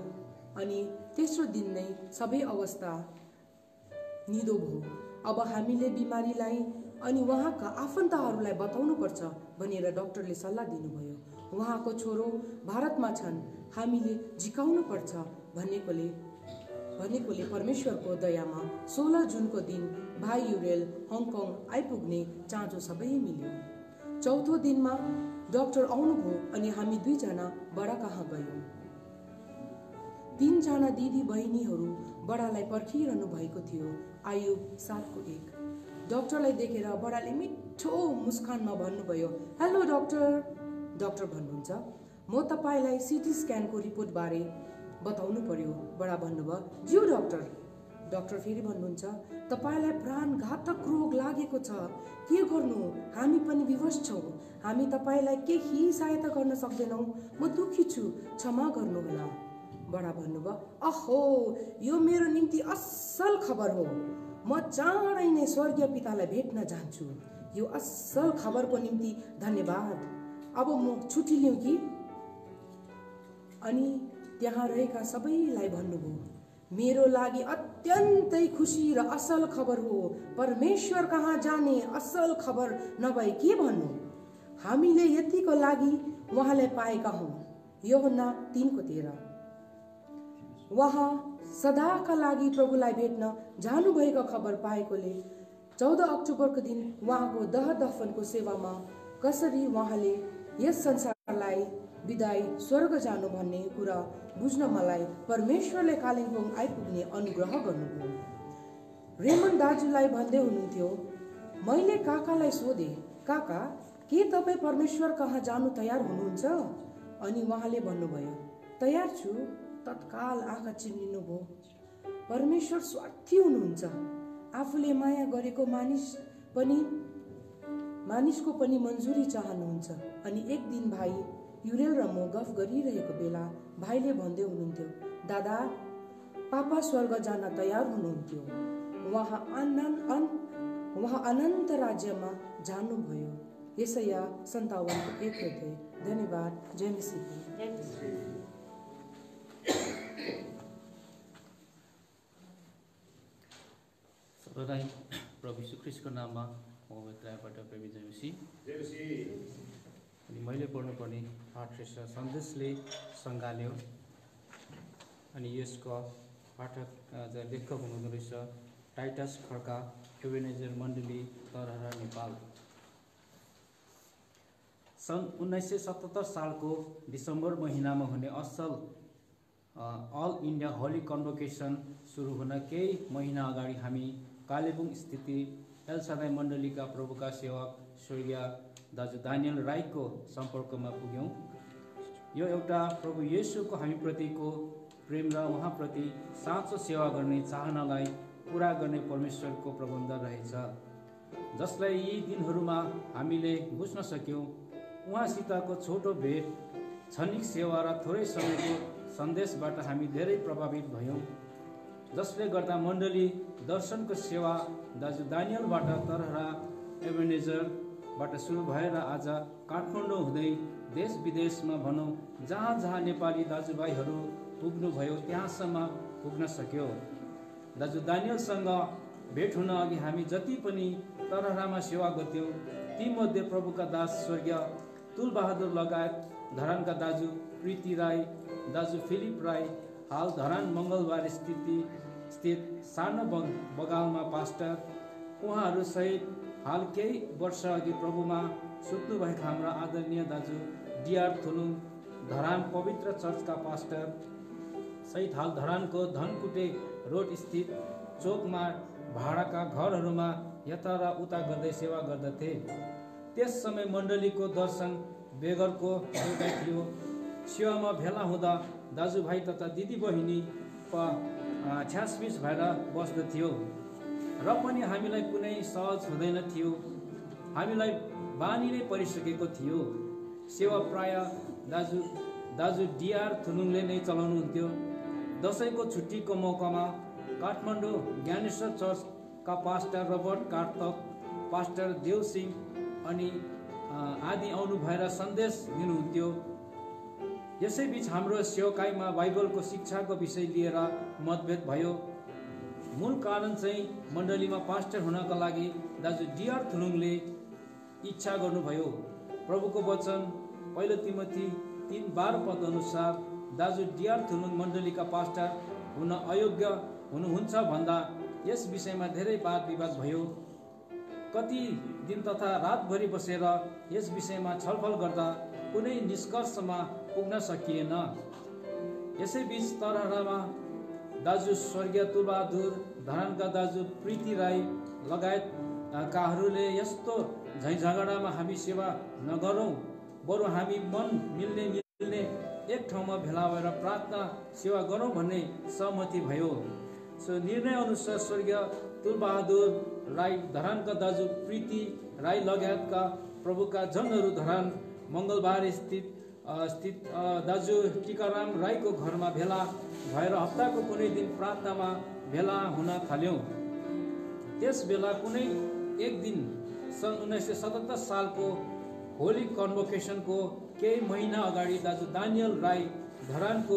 अनि तेस्रो दिन नै सबै अवस्था निदो भयो। अब हामीले बिमारीलाई अनि उहाँका आफन्तहरूलाई बताउनुपर्छ भनेर डाक्टरले सल्लाह दिनुभयो। उहाँको छोरो भारतमा छन्, हामीले झिकाउनु पर्छ भनेकोले परमेश्वरको दयामा 16 जुनको दिन भाइ युरेल हङकङ आइपुग्ने चाँजो सबै मिल्यो। चौथो दिनमा डाक्टर आउनुभयो अनि हामी 2 जना बडा कहाँ गयौँ। 3 जना दिदी बहिनीहरू बडालाई पर्खिरहनु भएको थियो। आयुब 7:1। डाक्टरलाई देखेर बडाले मिठो मुस्कानमा भन्नुभयो, हेलो डाक्टर। डाक्टर भन्नुहुन्छ, म तपाईँलाई सिटी स्क्यानको रिपोर्ट बारे बताउनु पर्यो। बडा भन्नुभयो, ज्यू डाक्टर। डाक्टर फेरि भन्नुहुन्छ, तपाईँलाई प्राणघातक रोग लागेको छ, के गर्नु? हामी पनि विवश छौँ। हामी तपाईँलाई केही सहायता गर्न सक्दैनौँ। म दुखी छु, क्षमा गर्नुहोला। बडा भन्नुभयो, अहो, यो मेरो निम्ति असल खबर हो। म चाँडै नै स्वर्गीय पितालाई भेट्न जान्छु। यो असल खबरको निम्ति धन्यवाद। अब म छुट्टी लिउँ कि? अनि त्यहाँ रहेका सबैलाई भन्नुभयो, मेरो लागि अत्यन्तै खुसी र असल खबर हो। परमेश्वर कहाँ जाने असल खबर नभए के भन्नु? हामीले यतिको लागि उहाँलाई पाएका हौँ। यूहन्ना 3:13। उहाँ सदाका लागि प्रभुलाई भेट्न जानुभएको खबर पाएकोले 14 अक्टोबरको दिन उहाँको दह दफनको सेवामा कसरी उहाँले यस संसारलाई विदाई स्वर्ग जानु भन्ने कुरा बुझ्न मलाई परमेश्वरले कालिम्पोङ आइपुग्ने अनुग्रह गर्नुभयो। रेमन दाजुलाई भन्दै हुनुहुन्थ्यो, मैले काकालाई सोधे, काका के तपाईँ परमेश्वर कहाँ जानु तयार हुनुहुन्छ? अनि उहाँले भन्नुभयो, तयार छु। तत्काल आँखा चिम्लिनुभयो। परमेश्वर स्वार्थी हुनुहुन्छ। आफूले माया गरेको मानिसको पनि मन्जुरी चाहनुहुन्छ। अनि एक दिन भाइ युरेल र म गफ गरिरहेको बेला भाइले भन्दै हुनुहुन्थ्यो, दादा पापा स्वर्ग जान तयार हुनुहुन्थ्यो। उहाँ अनन्त राज्यमा जानुभयो। यसैया 57:1। धन्यवाद। जय मसीह। सबैलाई प्रभु यीशु ख्रीष्टको नाममा पवित्रबाट प्रेमी जय मसीह। अनि मैले पढ्नुपर्ने पाठ सन्देशले सङ्घाल्यो। अनि यसको पाठक लेखक हुनुहुँदो रहेछ टाइटस खड्का, एभेनेजर मण्डली, तरहरा, नेपाल। सन् 1977 सालको डिसेम्बर महिनामा हुने असल अल इन्डिया होली कन्भोकेसन सुरु हुन केही महिना अगाडि हामी कालेबुङ स्थित एल सादाई मण्डलीका प्रभुका सेवक स्वर्गीय दाजु दानियल राईको सम्पर्कमा पुग्यौँ। यो एउटा प्रभु येशूको हामीप्रतिको प्रेम र उहाँप्रति साँचो सेवा गर्ने चाहनालाई पुरा गर्ने परमेश्वरको प्रबन्ध रहेछ, जसलाई यी दिनहरूमा हामीले बुझ्न सक्यौँ। उहाँसितको छोटो भेट, क्षणिक सेवा र थोरै समयको सन्देशबाट हामी धेरै प्रभावित भयौँ, जसले गर्दा मण्डली दर्शनको सेवा दाजु दानियलबाट तरहरा एभेनेजरबाट सुरु भएर आज काठमाडौँ हुँदै देश विदेशमा भनौँ जहाँ जहाँ नेपाली दाजुभाइहरू पुग्नुभयो त्यहाँसम्म पुग्न सक्यो। दाजु दानियलसँग भेट हुन अघि हामी जति पनि तरहरामा सेवा गर्थ्यौँ तीमध्ये प्रभुका दास स्वर्गीय तुलबहादुर लगायत धरानका दाजु प्रीति राई, दाजु फिलिप राई, हाल धरान मङ्गलबार स्थित सानो बगालमा पास्टर, उहाँहरू सहित हाल केही वर्ष अघि प्रभुमा सुत्नुभएका हाम्रा आदरणीय दाजु डिआर थुलुङ, धरान पवित्र चर्चका पास्टर सहित हाल धरानको धनकुटे रोड स्थित चोकमा भाडाका घरहरूमा यता र उता गर्दै सेवा गर्दथे। त्यस समय मण्डलीको दर्शन बेगरको एउटै थियो। सेवामा भेला हुँदा दाजुभाइ तथा दिदीबहिनी छ्यासपिस भएर बस्दथ्यो र पनि हामीलाई कुनै सहज हुँदैन थियो। हामीलाई बानी नै परिसकेको थियो। सेवा प्राय दाजु डिआर थुलुङले नै चलाउनुहुन्थ्यो। दसैँको छुट्टीको मौकामा काठमाडौँ ज्ञानेश्वर चर्चका पास्टर रबर्ट कार्तक, पास्टर देवसिंह अनि आदि आउनु भएर सन्देश दिनुहुन्थ्यो। यसैबीच हाम्रो सेवकाईमा बाइबलको शिक्षाको विषय लिएर मतभेद भयो। मूल कारण चाहिँ मण्डलीमा पास्टर हुनका लागि दाजु डिआर थुलुङले इच्छा गर्नुभयो। प्रभुको वचन 1 तिमोथी 3:12 अनुसार दाजु डिआर थुलुङ मण्डलीका पास्टर हुन अयोग्य हुनुहुन्छ भन्दा यस विषयमा धेरै वाद विवाद भयो। कति दिन तथा रातभरि बसेर यस विषयमा छलफल गर्दा कुनै निष्कर्षमा पुग्न सकिएन। यसैबीच तरहरामा दाजु स्वर्गीय तुलबहादुर, धरानका दाजु प्रीति राई लगायतकाहरूले यस्तो झैझगडामा हामी सेवा नगरौँ, बरु हामी मन मिल्ने एक ठाउँमा भेला भएर प्रार्थना सेवा गरौँ भन्ने सहमति भयो। सो निर्णय अनुसार स्वर्गीय तुलबहादुर राई, धरानका दाजु प्रीति राई लगायतका प्रभुका जनहरू धरान मङ्गलबार स्थित दाजु टिकाराम राईको घरमा भेला भएर हप्ताको कुनै दिन प्रार्थनामा भेला हुन थाल्यौँ। त्यस बेला कुनै एक दिन सन् 1977 सालको होली कन्भोकेसनको केही महिना अगाडि दाजु दानियल राई धरानको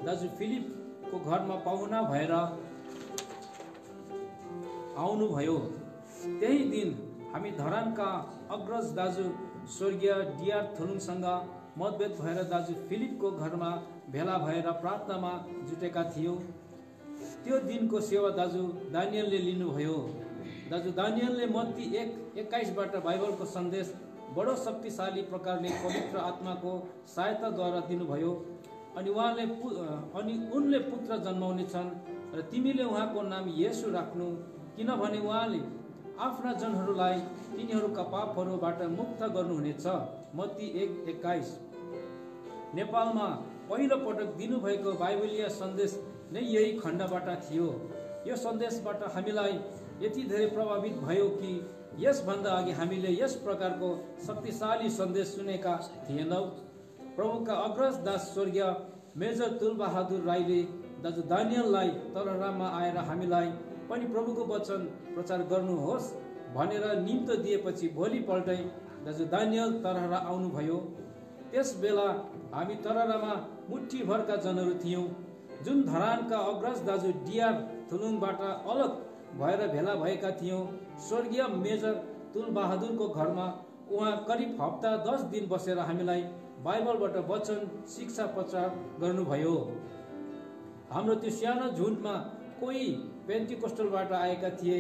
दाजु फिलिपको घरमा पाहुना भएर आउनुभयो। त्यही दिन हामी धरानका अग्रज दाजु स्वर्गीय डिआर थुलुङसँग मतभेद भएर दाजु फिलिपको घरमा भेला भएर प्रार्थनामा जुटेका थियौँ। त्यो दिनको सेवा दाजु दानियलले लिनुभयो। दाजु दानियलले मत्ती 1:21बाट बाइबलको सन्देश बडो शक्तिशाली प्रकारले पवित्र आत्माको सहायताद्वारा दिनुभयो। अनि उनले पुत्र जन्माउने छन् र तिमीले उहाँको नाम येशू राख्नु, किनभने उहाँले आफ्ना जनहरूलाई तिनीहरूका पापहरूबाट मुक्त गर्नुहुनेछ। मत्ती 1:21। नेपालमा पहिलो पटक दिनुभएको बाइबलीय सन्देश नै यही खण्डबाट थियो। यो सन्देशबाट हामीलाई यति धेरै प्रभावित भयो कि यसभन्दा अघि हामीले यस प्रकारको शक्तिशाली सन्देश सुनेका थिएनौँ। प्रभुका अग्रज दास स्वर्गीय मेजर तुलबहादुर राईले दाजु दानियललाई तरहरामा आएर हामीलाई पनि प्रभुको वचन प्रचार गर्नुहोस् भनेर निम्तो दिएपछि भोलिपल्टै दाजु दानियल तरहरा आउनुभयो। त्यस बेला हामी तरहरामा मुठ्ठीभरका जनहरू थियौँ, जुन धरानका अग्रज दाजु डिआर थुलुङबाट अलग भएर भेला भएका थियौँ। स्वर्गीय मेजर तुलबहादुरको घरमा उहाँ करिब हप्ता 10 दिन बसेर हामीलाई बाइबलबाट वचन शिक्षा प्रचार गर्नुभयो। हाम्रो त्यो सानो झुन्डमा कोही पेन्टिकोस्टलबाट आएका थिए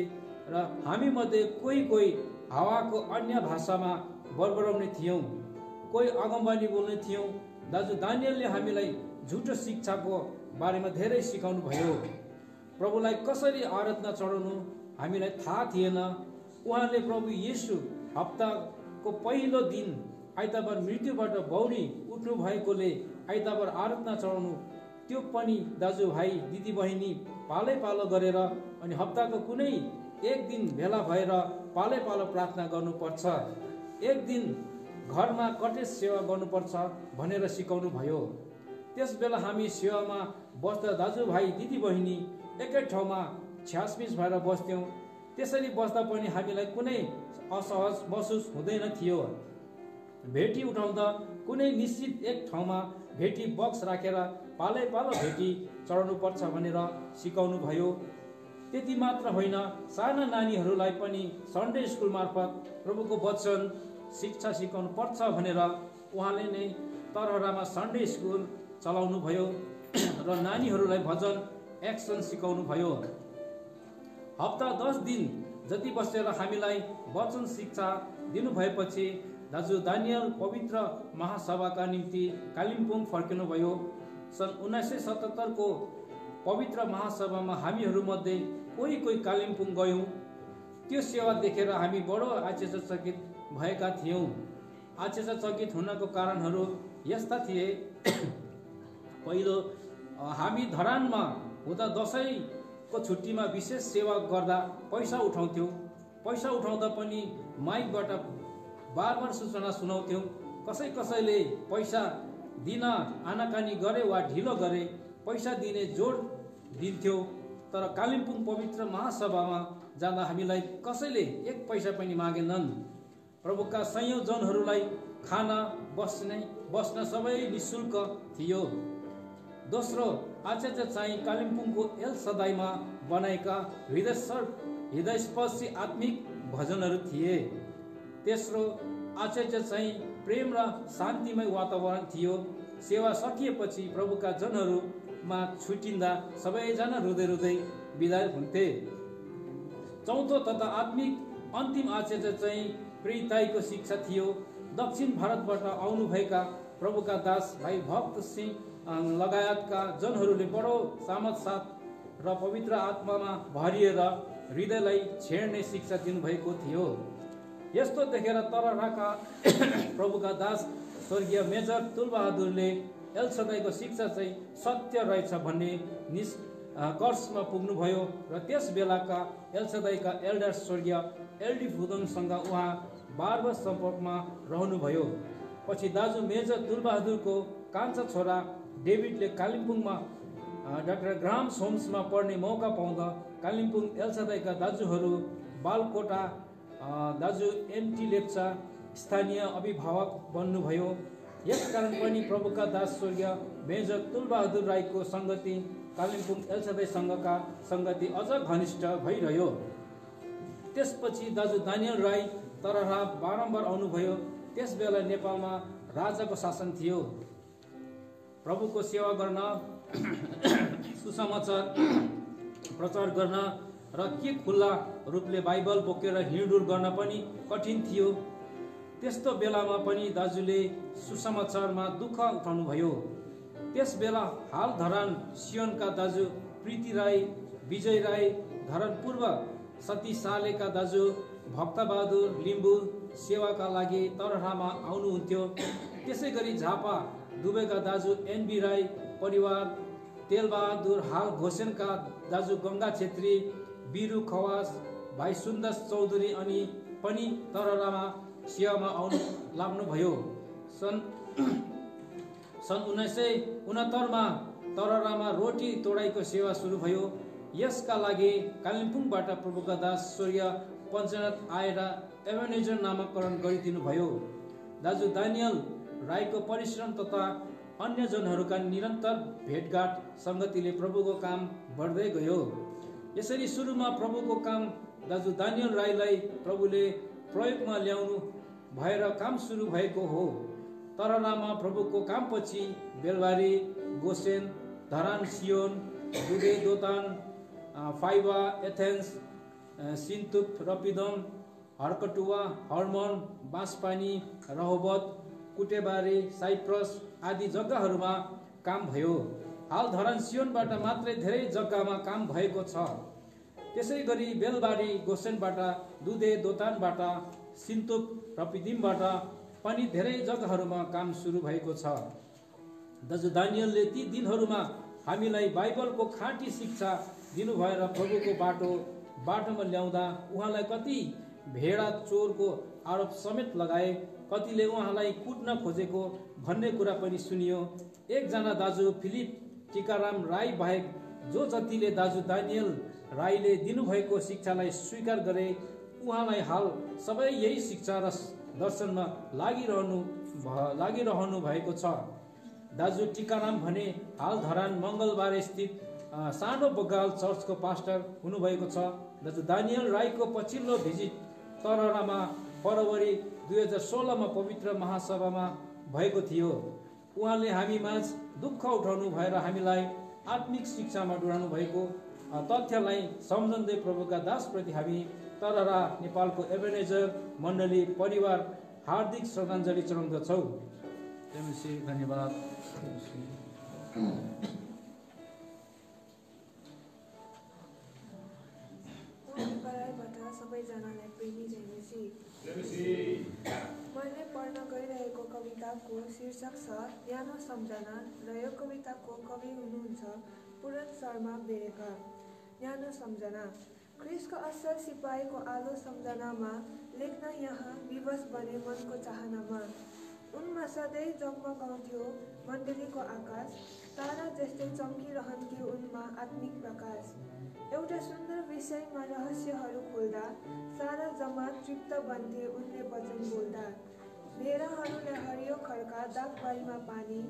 र हामी मध्ये कोही हावाको अन्य भाषामा बरबराउने थियौँ, कोही अगमबानी बोल्ने थियौँ। दाजु दानियलले हामीलाई झुटो शिक्षाको बारेमा धेरै सिकाउनु भयो। प्रभुलाई कसरी आराधना चढाउनु हामीलाई थाहा थिएन। उहाँले प्रभु येशू हप्ताको पहिलो दिन आइतबार मृत्युबाट बौरी उठ्नु भएकोले आइतबार आराधना चढाउनु, त्यो पनि दाजुभाइ दिदीबहिनी पालै पालो गरेर अनि हप्ताको कुनै एक दिन भेला भएर पालै पालो प्रार्थना गर्नुपर्छ, एक दिन घरमा कटेज सेवा गर्नुपर्छ भनेर सिकाउनु भयो। त्यस बेला हामी सेवामा बस्दा दाजुभाइ दिदीबहिनी एकै ठाउँमा छ्यासमिस भएर बस्थ्यौँ। त्यसरी बस्दा पनि हामीलाई कुनै असहज महसुस हुँदैन थियो। भेटी उठाउँदा कुनै निश्चित एक ठाउँमा भेटी बक्स राखेर पालै पालो भेटी चढाउनु पर्छ भनेर सिकाउनु भयो। त्यति मात्र होइन, साना नानीहरूलाई पनि सन्डे स्कुल मार्फत प्रभुको वचन शिक्षा सिकाउनु पर्छ भनेर उहाँले नै तरहरामा सन्डे स्कुल चलाउनु भयो र नानीहरूलाई भजन एक्सन सिकाउनु भयो। हप्ता 10 दिन जति बसेर हामीलाई वचन शिक्षा दिनुभएपछि दाजु दानियल पवित्र महासभाका निम्ति कालिम्पोङ फर्किनुभयो। सन् 1977 को पवित्र महासभामा हामीहरूमध्ये कोही कालिम्पोङ गयौँ। त्यो सेवा देखेर हामी बडो आश्चर्यचकित भएका थियौँ। आश्चर्यचकित हुनको कारणहरू यस्ता थिए। पहिलो, हामी धरानमा हुँदा दसैँको छुट्टीमा विशेष सेवा गर्दा पैसा उठाउँथ्यौँ। पैसा उठाउँदा पनि माइकबाट बार सूचना सुनाउँथ्यौँ। कसैले पैसा दिन आनाकानी गरे वा ढिलो गरे पैसा दिने जोड दिन्थ्यो। तर कालिम्पोङ पवित्र महासभामा जाँदा हामीलाई कसैले एक पैसा पनि मागेनन्। प्रभुका संयोजनहरूलाई खाना बस्न सबै निःशुल्क थियो। दोस्रो आचार्य चाहिँ कालिम्पोङको एल सदाईमा बनाएका हृदयस्पर्शी आत्मिक भजनहरू थिए। तेस्रो आचार्य चाहिँ प्रेम र शान्तिमय वातावरण थियो। सेवा सकिएपछि प्रभुका जनहरूमा छुटिँदा सबैजना रुँदै बिदा हुन्थे। चौथो तथा आत्मिक अन्तिम आचार्य चाहिँ प्रेरिताईको शिक्षा थियो। दक्षिण भारतबाट आउनुभएका प्रभुका दास भाइ भक्त सिंह लगायतका जनहरूले बडो सामर्थ साथ र पवित्र आत्मामा भरिएर हृदयलाई छेड्ने शिक्षा दिनुभएको थियो। यस्तो देखेर तरहराका प्रभुका दास स्वर्गीय मेजर तुलबहादुरले एलसदाईको शिक्षा चाहिँ सत्य रहेछ भन्ने निष्कर्षमा पुग्नुभयो र त्यस बेलाका एलसदाईका एल्डर स्वर्गीय एलडी फुदङसँग उहाँ बारबार सम्पर्कमा रहनुभयो। पछि दाजु मेजर तुलबहादुरको कान्छा छोरा डेभिडले कालिम्पोङमा डाक्टर ग्राम्स होम्समा पढ्ने मौका पाउँदा कालिम्पोङ एलसदाईका दाजुहरू बालकोटा दाजु एमटी लेप्चा स्थानीय अभिभावक बन्नुभयो। यसकारण पनि प्रभुका दास स्वर्गीय मेजर तुलबहादुर राईको सङ्गति कालिम्पोङ एलसादाई सङ्घका सङ्गति अझ घनिष्ठ भइरह्यो। त्यसपछि दाजु दानियल राई तरहा बारम्बार आउनुभयो। त्यस बेला नेपालमा राजाको शासन थियो। प्रभुको सेवा गर्न सुसमाचार प्रचार गर्न र के खुल्ला रूपले बाइबल बोकेर हिँडडुल गर्न पनि कठिन थियो। त्यस्तो बेलामा पनि दाजुले सुसमाचारमा दुःख उठाउनुभयो। त्यस बेला हाल धरान सियोनका दाजु प्रीति राई, विजय राई, धरान पूर्व सती सालेका दाजु भक्तबहादुर लिम्बू सेवाका लागि तरहामा आउनुहुन्थ्यो। त्यसै गरी झापा दुबईका दाजु एनबी राई परिवार, तेलबहादुर हाल घोसेनका दाजु गङ्गा छेत्री, बिरु खवास, भाइ सुन्दर चौधरी अनि पनि तरहामा सेवामा आउनु लाग्नुभयो। सन् 1969मा तरहामा रोटी तोडाईको सेवा सुरु भयो। यसका लागि कालिम्पोङबाट प्रभुका दास स्वर्गीय पञ्चनाथ आएर एभेनेजर नामकरण गरिदिनु भयो। दाजु दानियल राईको परिश्रम तथा अन्य जनहरूका निरन्तर भेटघाट सङ्गतिले प्रभुको काम बढ्दै गयो। यसरी सुरुमा प्रभुको काम दाजु दानियल राईलाई प्रभुले प्रयोगमा ल्याउनु भएर काम सुरु भएको हो। तरहामा प्रभुको कामपछि बेलबारी, गोसेन, धरान, सियोन, दुधे, दोतान, फाइवा, एथेन्स, सिन्तुप, रपिदम, हर्कटुवा, हर्मन, बाँसपानी, रहोबत, कुटेबारी, साइप्रस आदि जग्गाहरूमा काम भयो। हाल धरान सियोनबाट मात्रै धेरै जग्गामा काम भएको छ। त्यसै गरी बेलबारी, गोसेनबाट, दुधे, दोतानबाट, सिन्तुप, रपिदिमबाट पनि धेरै जग्गाहरूमा काम सुरु भएको छ। दाजु दानियलले ती दिनहरूमा हामीलाई बाइबलको खाँटी शिक्षा दिनुभएर प्रभुको बाटोमा ल्याउँदा उहाँलाई कति भेडा चोरको आरोप समेत लगाए, कतिले उहाँलाई कुट्न खोजेको भन्ने कुरा पनि सुनियो। एकजना दाजु फिलिप टिकाराम राई बाहेक जो जतिले दाजु दानियल राईले दिनुभएको शिक्षालाई स्वीकार गरे, उहाँलाई हाल सबै यही शिक्षा र दर्शनमा लागिरहनु भएको छ। दाजु टिकाराम भने हाल धरान मङ्गलबार स्थित सानो बगाल चर्चको पास्टर हुनुभएको छ। दाजु दानियल राईको पछिल्लो भिजिट तरहामा फरवरी 2016मा पवित्र महासभामा भएको थियो। उहाँले हामीमाझ दुःख उठाउनु भएर हामीलाई आत्मिक शिक्षामा डुबाउनु भएको तथ्यलाई सम्झँदै प्रभुका दासप्रति हामी तरहा नेपालको एभेनेजर मण्डली परिवार हार्दिक श्रद्धाञ्जली चढाउँदछौँ। धन्यवाद। सबैजनालाई प्रेमी जय मसीह। मैले पढ्न गइरहेको कविताको शीर्षक छ न्यानो सम्झना र यो कविताको कवि हुनुहुन्छ पूरण शर्मा बेरेकर। न्यानो सम्झना। ख्रिस्टको असल सिपाहीको आलो सम्झनामा लेख्न यहाँ विवश बने मनको चाहनामा। उनमा सधैँ जगमगाउँथ्यो मण्डलीको आकाश, तारा जस्तै चम्किरहन्थ्यो उनमा आत्मिक प्रकाश। एउटा सुन्दर विषयमा रहस्यहरू खोल्दा सारा जमात तृप्त बन्थे उनले वचन बोल्दा। भेडाहरूले हरियो खड्का, दागबारीमा पानी,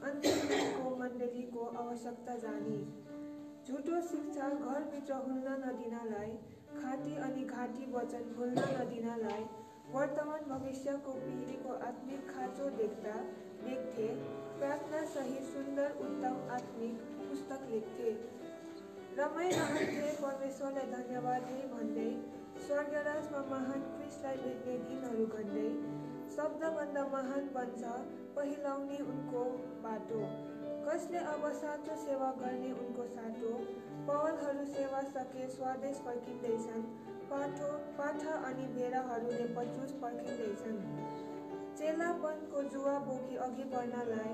अन्तिमको मण्डलीको आवश्यकता जानी। झुटो शिक्षा घरभित्र हुल्न नदिनलाई, खाँटी अनि घाँटी वचन भुल्न नदिनलाई, वर्तमान भविष्यको पिँढीको आत्मिक खाँचो लेख्थे, प्रार्थना सहित सुन्दर उत्तम आत्मिक पुस्तक लेख्थे। रमाइरहन्थे परमेश्वरलाई धन्यवाद हे भन्दै, स्वर्गराजमा महान ख्रिस्टलाई भेट्ने दिनहरू गन्दै। शब्दभन्दा महान बन्छ पहिलाउने उनको बाटो, कसले अब साँचो सेवा गर्ने उनको साटो। पवलहरू सेवा सके स्वदेश फर्किँदैछन्, पाठा अनि भेडाहरूले पत्रुस पर्खिँदैछन्। चेलापनको जुवा बोकी अघि बढ्नलाई,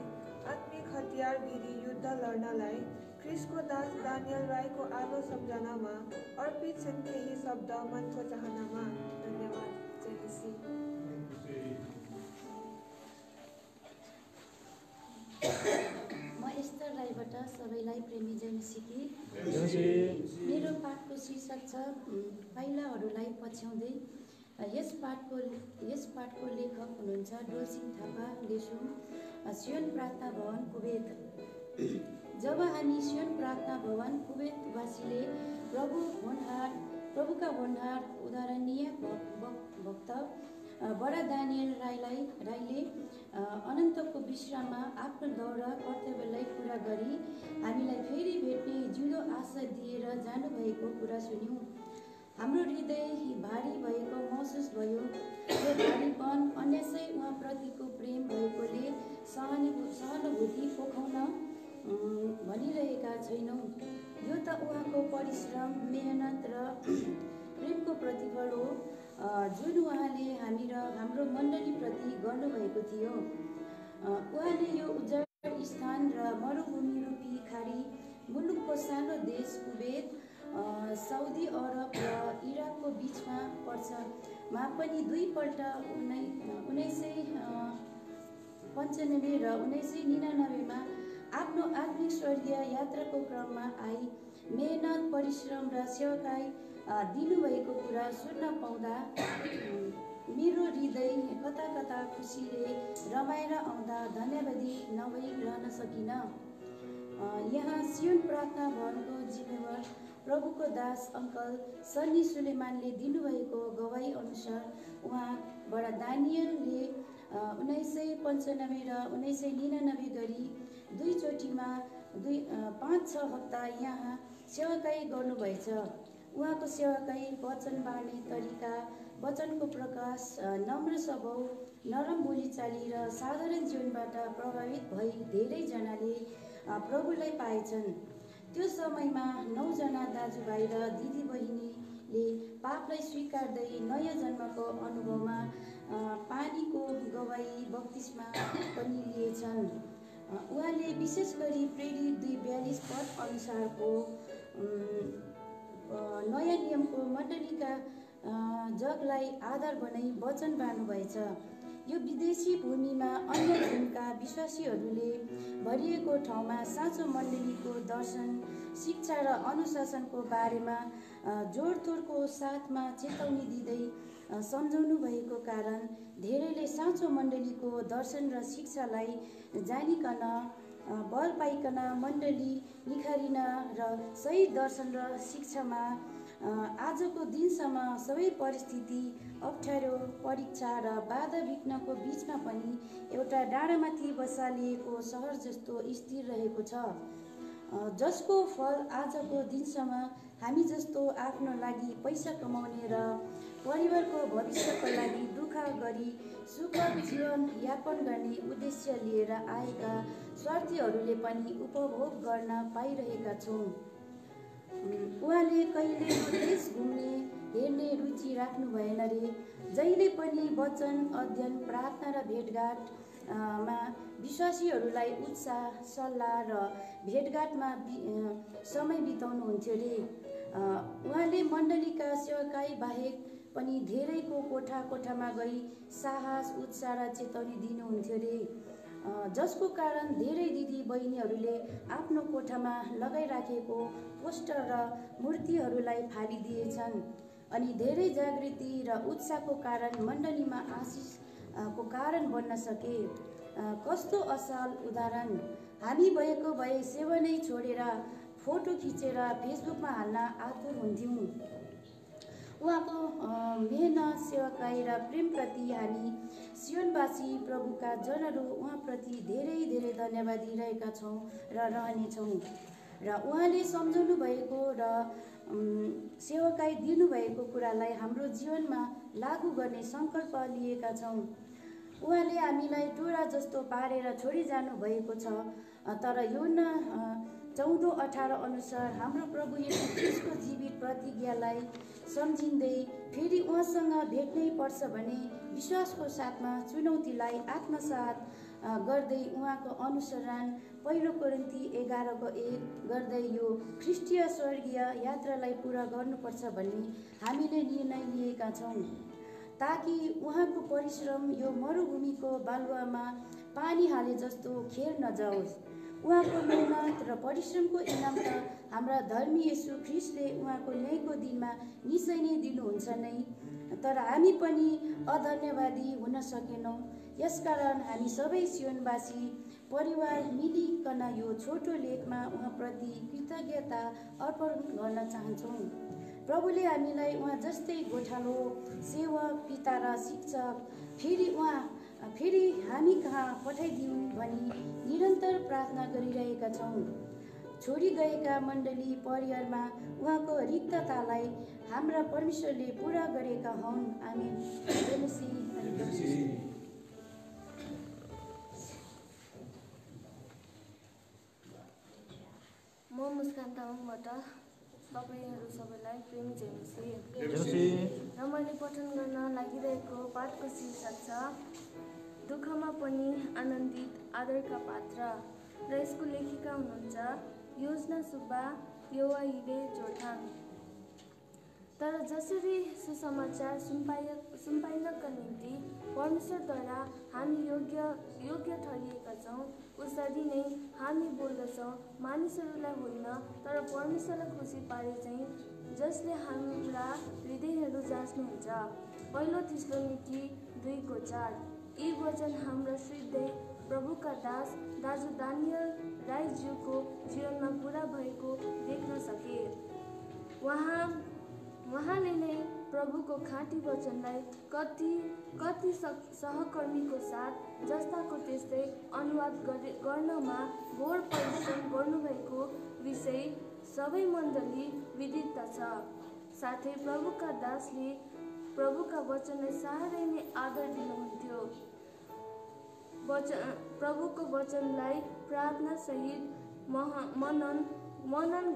आत्मिक हतियार भिरी युद्ध लड्नलाई, ख्रिस्टको दास दानियल राईको आलो सम्झनामा अर्पित छन् केही शब्द मनको चाहनामा। धन्यवाद। जय मसीह। म एस्तर राईबाट सबैलाई प्रेमी जय मसीह। मेरो पाठको शीर्षक छ पाइलाहरूलाई पछ्याउँदै। यस पाठको लेखक हुनुहुन्छ डोलसिंह थापा लेसुङ, सियोन प्रार्थना भवन कुवेत। जब हामी सियोन प्रार्थना भवन कुवेतवासीले प्रभुका होनहार उदाहरणीय भक्त बडा दानियल राईले अनन्तको विश्राममा आफ्नो दौरा कर्तव्यलाई पुरा गरी हामीलाई फेरि भेट्ने जिउँदो आशा दिएर जानुभएको कुरा सुन्यौँ। हाम्रो हृदय भारी भएको महसुस भयो। यो भारीपन अन्यसै उहाँप्रतिको प्रेम भएकोले सहानुभूति पोखाउन भनिरहेका छैनौँ। यो त उहाँको परिश्रम, मेहनत र प्रेमको प्रतिफल हो, जुन उहाँले हामी र हाम्रो मण्डलीप्रति गर्नुभएको थियो। उहाँले यो उजाड स्थान र मरुभूमि रूपी खाडी मुलुकको सानो देश कुवेत, साउदी अरब र इराकको बिचमा पर्छ मा पनि दुईपल्ट 1995 र 1999 आफ्नो आत्मिक स्वर्गीय यात्राको क्रममा आई मेहनत, परिश्रम र सेवाकाई दिनुभएको कुरा सुन्न पाउँदा मेरो हृदय कता कता खुसीले रमाएर आउँदा धन्यवादी नभई रहन सकिन। यहाँ सियोन प्रार्थना भवनको जिम्मेवार प्रभुको दास अङ्कल सन्नी सुलेमानले दिनुभएको गवाई अनुसार उहाँ बडा दानियलले 1995 र 1999 गरी दुईचोटिमा 5-6 हप्ता यहाँ सेवाकाई गर्नुभएछ। उहाँको सेवाकाई, वचन बाँड्ने तरिका, वचनको प्रकाश, नम्र स्वभाव, नरम बोलीचाली र साधारण जीवनबाट प्रभावित भई धेरैजनाले प्रभुलाई पाएछन्। त्यो समयमा 9 जना दाजुभाइ र दिदीबहिनीले पापलाई स्वीकार्दै नयाँ जन्मको अनुभवमा पानीको गवाई बत्तिस्मा पनि लिएछन्। उहाँले विशेष गरी प्रेरित 2:42 पद अनुसारको नयाँ नियमको मण्डलीका जगलाई आधार बनाई वचन बाँड्नुभएछ। यो विदेशी भूमिमा अन्य धर्मका विश्वासीहरूले भरिएको ठाउँमा साँचो मण्डलीको दर्शन, शिक्षा र अनुशासनको बारेमा जोडतोडको साथमा चेतावनी दिँदै सम्झाउनु भएको कारण धेरैले साँचो मण्डलीको दर्शन र शिक्षालाई जानिकन, बल पाइकन मण्डली निखारिन र सही दर्शन र शिक्षामा आजको दिनसम्म सबै परिस्थिति, अप्ठ्यारो, परीक्षा र बाधा विघ्नको बिचमा पनि एउटा डाँडामाथि बसालिएको सहर जस्तो स्थिर रहेको छ, जसको फल आजको दिनसम्म हामी जस्तो आफ्नो लागि पैसा कमाउने र परिवारको भविष्यको लागि दुःख गरी सुखद जीवन यापन गर्ने उद्देश्य लिएर आएका स्वार्थीहरूले पनि उपभोग गर्न पाइरहेका छौँ। उहाँले कहिले देश घुम्ने, हेर्ने रुचि राख्नु भएन रे। जहिले पनि वचन अध्ययन, प्रार्थना र भेटघाटमा विश्वासीहरूलाई उत्साह, सल्लाह र भेटघाटमा समय बिताउनुहुन्थ्यो रे। उहाँले मण्डलीका सेवाकाई बाहेक पनि धेरैको कोठामा गई साहस, उत्साह र चेतावनी दिनुहुन्थ्यो रे, जसको कारण धेरै दिदी बहिनीहरूले आफ्नो कोठामा लगाइराखेको पोस्टर र मूर्तिहरूलाई फालिदिएछन् अनि धेरै जागृति र उत्साहको कारण मण्डलीमा आशिषको कारण बन्न सके। कस्तो असल उदाहरण! हामी भएको भए सेवा नै छोडेर फोटो खिचेर फेसबुकमा हाल्न आतुर हुन्थ्यौँ। उहाँको मेहनत, सेवाकाई र प्रेमप्रति हामी सियोनवासी प्रभुका जनहरू उहाँप्रति धेरै धेरै धन्यवादी रहेका छौँ र रहनेछौँ। र उहाँले सम्झाउनु भएको र सेवाकाई दिनुभएको कुरालाई हाम्रो जीवनमा लागू गर्ने सङ्कल्प लिएका छौँ। उहाँले हामीलाई टोरा जस्तो पारेर छोडिजानु भएको छ, तर यूहन्ना 14:18 अनुसार हाम्रो प्रभु येशू ख्रीष्टको जीवित प्रतिज्ञालाई सम्झिँदै फेरि उहाँसँग भेट्नै पर्छ भने विश्वासको साथमा चुनौतीलाई आत्मसात गर्दै उहाँको अनुसरण 1 कोरिन्थी 11:1 गर्दै यो ख्रिस्टीय स्वर्गीय यात्रालाई पुरा गर्नुपर्छ भन्ने हामीले निर्णय लिएका छौँ, ताकि उहाँको परिश्रम यो मरुभूमिको बालुवामा पानी हाले जस्तो खेर नजाओस्। उहाँको मेहनत र परिश्रमको इनाम त हाम्रा धर्मी येशू ख्रिस्टले उहाँको न्यायको दिनमा निश्चय नै दिनुहुन्छ नै। तर हामी पनि अधन्यवादी हुन सकेनौँ। यसकारण हामी सबै सियोनवासी परिवार मिलिकन यो छोटो लेखमा उहाँप्रति कृतज्ञता अर्पण गर्न चाहन्छौँ। प्रभुले हामीलाई उहाँ जस्तै गोठालो सेवक पिता र शिक्षक फेरि हामी कहाँ पठाइदिउन् भनी निरन्तर प्रार्थना गरिरहेका छौँ। छोडी गएका मण्डली परिवारमा उहाँको रिक्ततालाई हाम्रा परमेश्वरले पुरा गरेका हुन्। आमेन। म मुस्कान तामाङबाट तपाईँहरू सबैलाई प्रेम जयमसी। र मैले पठन गर्न लागिरहेको पाठको शीर्षक छ दुःखमा पनि आनन्दित आदरका पात्र। र यसको लेखिका हुनुहुन्छ योजना सुब्बा युवा हिरे जोरथाङ। तर जसरी सुसमाचार सुम्पाइनका निम्ति परमेश्वरद्वारा हामी योग्य ठहरिएका छौँ, उसरी नै हामी बोल्दछौँ, मानिसहरूलाई होइन तर परमेश्वरलाई खुसी पारे चाहिँ, जसले हाम्रा हृदयहरू जाँच्नुहुन्छ। पहिलो थिस्सलुनीकी 2:4। यी वचन हाम्रा हृदय प्रभुका दास दाजु दानियल राईज्यूको जीवनमा पुरा भएको देख्न सके। उहाँले नै प्रभुको खाँटी वचनलाई कति सहकर्मीको साथ जस्ताको त्यस्तै अनुवाद गर्नमा घोर परिश्रम गर्नुभएको विषय सबै मण्डली विदित छ। साथै प्रभुका दासले प्रभुका वचनलाई साह्रै नै आदर दिनुहुन्थ्यो। प्रभुको वचनलाई प्रार्थना सहित मनन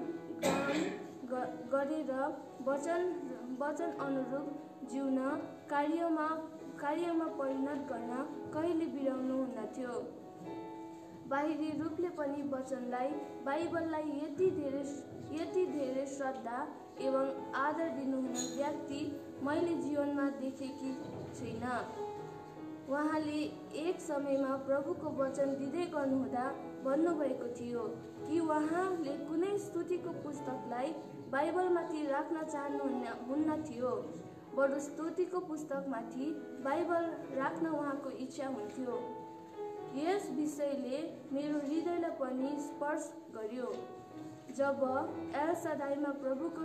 गरेर वचन अनुरूप जिउन कार्यमा परिणत गर्न कहिले बिराउनुहुन्थ्यो। बाहिरी रूपले पनि वचनलाई बाइबललाई यति धेरै श्रद्धा एवं आदर दिनुहुने व्यक्ति मैले जीवनमा देखेकी छैन। उहाँले एक समयमा प्रभुको वचन दिँदै गर्नुहुँदा भन्नुभएको थियो कि उहाँले कुनै स्तुतिको पुस्तकलाई बाइबलमाथि राख्न चाहनुहुन्न थियो, बरु स्तुतिको पुस्तकमाथि बाइबल राख्न उहाँको इच्छा हुन्थ्यो। यस विषयले मेरो हृदयलाई पनि स्पर्श गर्यो। जब एल सदाईमा प्रभुको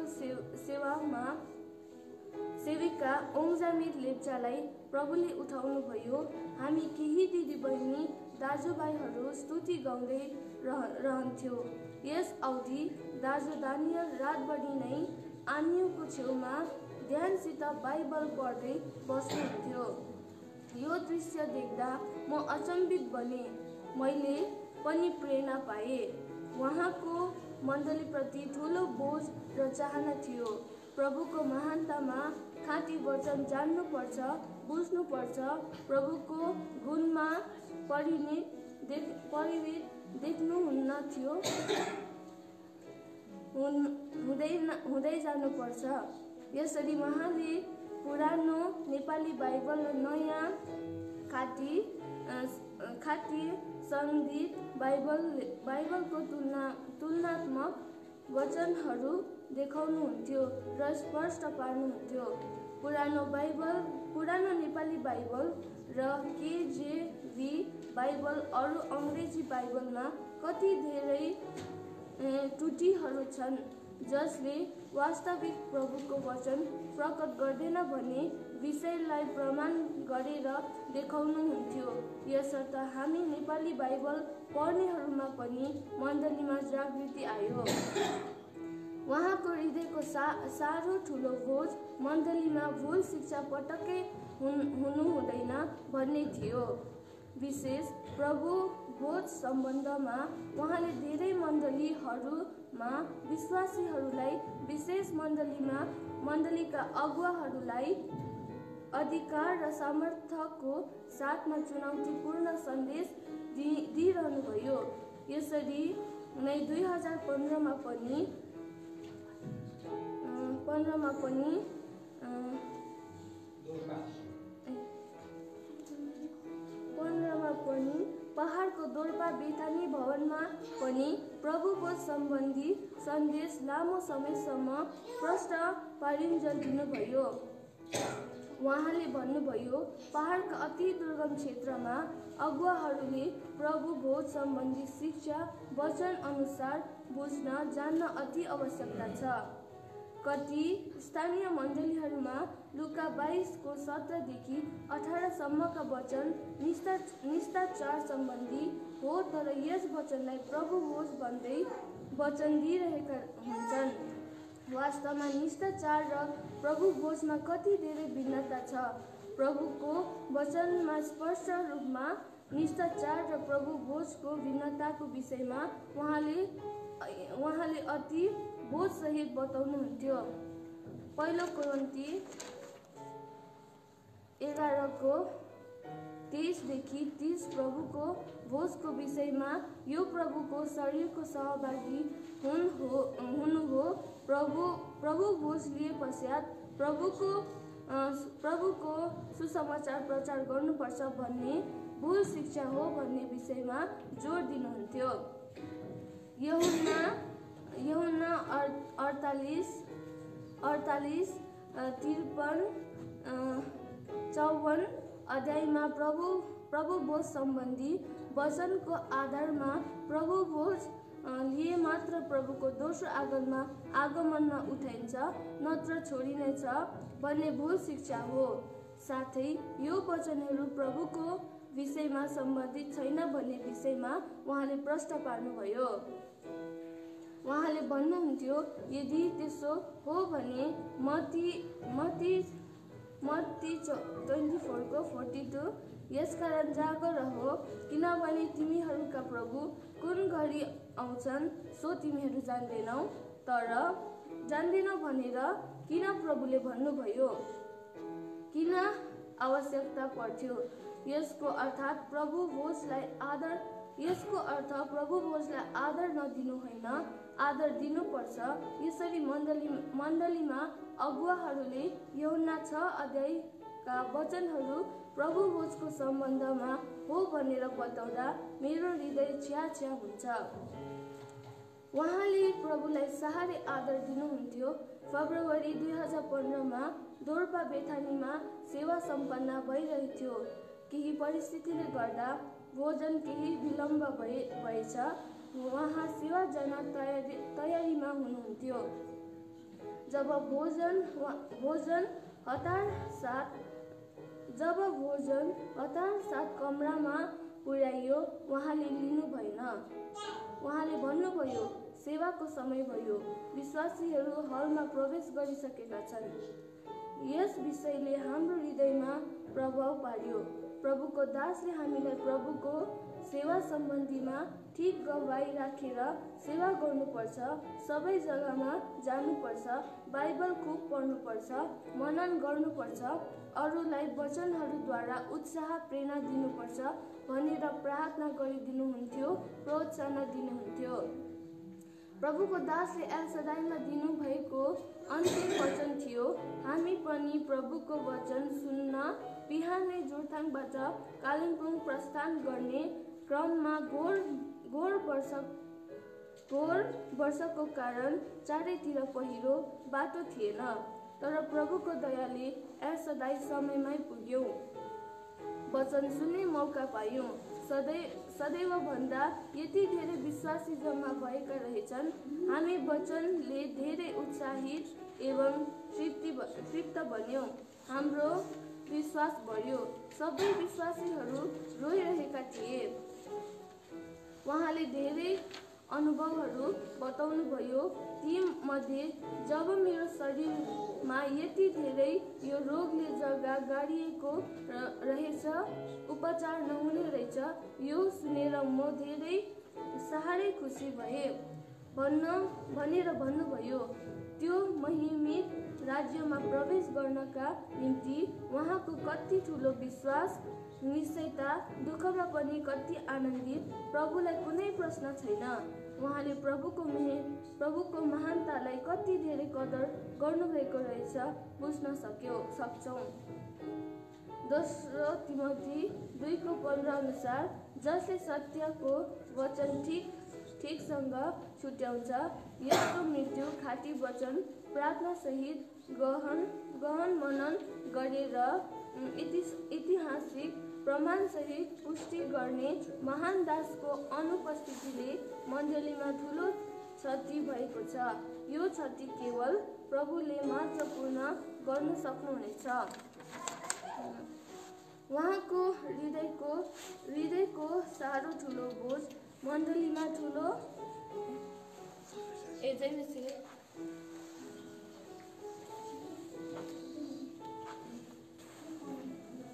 सेविका ओङजामिर लेप्चालाई प्रभुले उठाउनुभयो, हामी केही दिदीबहिनी दाजुभाइहरू स्तुति गाउँदै रहन्थ्यो। यस अवधि दाजु दानियल रातभरि नै आनियोको छेउमा ध्यानसित बाइबल पढ्दै बस्नुहुन्थ्यो। यो दृश्य देख्दा म अचम्भित बने। मैले पनि प्रेरणा पाएँ। उहाँको मण्डलीप्रति ठुलो बोझ र चाहना थियो। प्रभुको महानतामा खाँटी वचन जान्नुपर्छ, बुझ्नुपर्छ, प्रभुको गुणमा परिणित देख्नुहुन्न थियो, हुँदै जानुपर्छ। यसरी उहाँले पुरानो नेपाली बाइबल र नयाँ खाँटी सङ्गीत बाइबलको तुलनात्मक वचनहरू देखाउनुहुन्थ्यो र स्पष्ट पार्नुहुन्थ्यो। पुरानो नेपाली बाइबल र केजेभी बाइबल अरू अङ्ग्रेजी बाइबलमा कति धेरै त्रुटिहरू छन्, जसले वास्तविक प्रभुको वचन प्रकट गर्दैन भन्ने विषयलाई प्रमाण गरेर देखाउनुहुन्थ्यो। यसर्थ हामी नेपाली बाइबल पढ्नेहरूमा पनि मण्डलीमा जागृति आयो। उहाँको हृदयको साह्रो ठुलो बोझ मण्डलीमा भुल शिक्षा पटक्कै हुनु हुँदैन भन्ने थियो। विशेष प्रभु बोध सम्बन्धमा उहाँले धेरै मण्डलीहरूमा विश्वासीहरूलाई, विशेष मण्डलीका अगुवाहरूलाई अधिकार र सामर्थ्यको साथमा चुनौतीपूर्ण सन्देश दिइरहनुभयो। यसरी नै 2015मा पनि पहाडको दोर्पा बेथानी भवनमा पनि प्रभुको सम्बन्धी सन्देश लामो समयसम्म प्रष्ट पारिन्जेल दिनुभयो। उहाँले भन्नुभयो, पहाडका अति दुर्गम क्षेत्रमा अगुवाहरूले प्रभु भोज सम्बन्धी शिक्षा वचन अनुसार बुझ्न जान्न अति आवश्यकता छ। कति स्थानीय मण्डलीहरूमा लुका 22को 17 - 18 सम्मका वचन निष्ठाचार सम्बन्धी हो, तर यस वचनलाई प्रभु भोज भन्दै वचन दिइरहेका हुन्छन्। वास्तवमा निष्ठाचार र प्रभु भोजमा कति धेरै भिन्नता छ। प्रभुको वचनमा स्पष्ट रूपमा निष्ठाचार र प्रभु भोजको भिन्नताको विषयमा उहाँले अति बोधसहित बताउनुहुन्थ्यो। पहिलो कोरिन्थी 11को 23-30 प्रभुको भोजको विषयमा यो प्रभुको शरीरको सहभागी हुनु हो। प्रभु भोज लिए पश्चात प्रभुको सुसमाचार प्रचार गर्नुपर्छ भन्ने भूल शिक्षा हो भन्ने विषयमा जोड दिनुहुन्थ्यो। यूहन्ना 48-53-54 अध्यायमा प्रभु भोज सम्बन्धी वचनको आधारमा प्रभु भोज लिए मात्र प्रभुको दोस्रो आगमनमा उठाइन्छ, नत्र छोडिनेछ भन्ने भूल शिक्षा हो। साथै यो वचनहरू प्रभुको विषयमा सम्बन्धित छैन भन्ने विषयमा उहाँले प्रश्न पार्नुभयो। उहाँले भन्नुहुन्थ्यो, यदि त्यसो हो भने मत्ती 24:42 यसकारण जागर रहो, किनभने तिमीहरूका प्रभु कुन घडी आउँछन् सो तिमीहरू जान्दैनौ। तर जान्दैनौ भनेर किन प्रभुले भन्नुभयो? किन आवश्यकता पर्थ्यो? यसको अर्थ प्रभु भोजलाई आदर नदिनु होइन, आदर दिनुपर्छ। यसरी मण्डलीमा अगुवाहरूले यूहन्ना 6 अध्यायका वचनहरू प्रभु भोजको सम्बन्धमा हो भनेर बताउँदा मेरो हृदय छ्या हुन्छ। उहाँले प्रभुलाई साह्रै आदर दिनुहुन्थ्यो। फेब्रुअरी 2015मा दोर्पा बेथानीमा सेवा सम्पन्न भइरहेथ्यो। केही परिस्थितिले गर्दा भोजन केही विलम्ब भएछ। उहाँ सेवा जान तयारीमा हुनुहुन्थ्यो। जब भोजन हतार साथ कमरामा पुर्याइयो, उहाँले लिनु भएन। उहाँले भन्नुभयो, सेवाको समय भयो, विश्वासीहरू हलमा प्रवेश गरिसकेका छन्। यस विषयले हाम्रो हृदयमा प्रभाव पार्यो। प्रभुको दासले हामीलाई प्रभुको सेवा सम्बन्धीमा ठिक गवाई राखेर सेवा गर्नुपर्छ। सबै जग्गामा जानुपर्छ, बाइबल खुब पढ्नुपर्छ, मनन गर्नुपर्छ, अरूलाई वचनहरूद्वारा उत्साह प्रेरणा दिनुपर्छ भनेर प्रार्थना गरिदिनुहुन्थ्यो, प्रोत्साहन दिनुहुन्थ्यो। प्रभुको दासले एलसदाईमा दिनुभएको अन्तिम वचन थियो। हामी पनि प्रभुको वचन सुन्न बिहानै जोरथाङबाट कालिम्पोङ प्रस्थान गर्ने क्रममा घोर वर्षाको कारण चारैतिर पहिरो, बाटो थिएन। तर प्रभुको दयाले एलसदाई समयमै पुग्यौं, वचन सुन्ने मौका पायौं। सदैव भन्दा यति धेरै विश्वासी जम्मा भएका रहेछन्। हामी वचनले धेरै उत्साहित एवं तृप्त बन्यौं। हाम्रो विश्वास बढ्यो। सबै विश्वासीहरू रोइरहेका थिए। उहाँले धेरै अनुभवहरू बताउनुभयो। ती मध्ये, जब मेरो शरीरमा यति धेरै यो रोगले जग्गा गाडिएको रहेछ, उपचार नहुने रहेछ, यो सुनेर म धेरै साह्रै खुसी भएँ भनेर भन्नुभयो। त्यो महिमित राज्यमा प्रवेश गर्नका निम्ति उहाँको कति ठुलो विश्वास, निश्चयता, दुःखमा पनि कति आनन्दित। प्रभुलाई कुनै प्रश्न छैन। उहाँले प्रभुको महानतालाई कति धेरै कदर गर्नुभएको रहेछ बुझ्न सक्छौँ। 2 तिमोथी 2:15 अनुसार जसले सत्यको वचन ठिकसँग छुट्याउँछ। यसको मृत्यु खाटी वचन प्रार्थनासहित गहन मनन गरेर ऐतिहासिक प्रमाणसहित पुष्टि गर्ने महान दासको अनुपस्थितिले मण्डलीमा ठुलो क्षति भएको छ। यो क्षति केवल प्रभुले मात्र पूर्ण गर्न सक्नुहुनेछ। उहाँको हृदयको साह्रो ठुलो बोझ मण्डलीमा ठुलो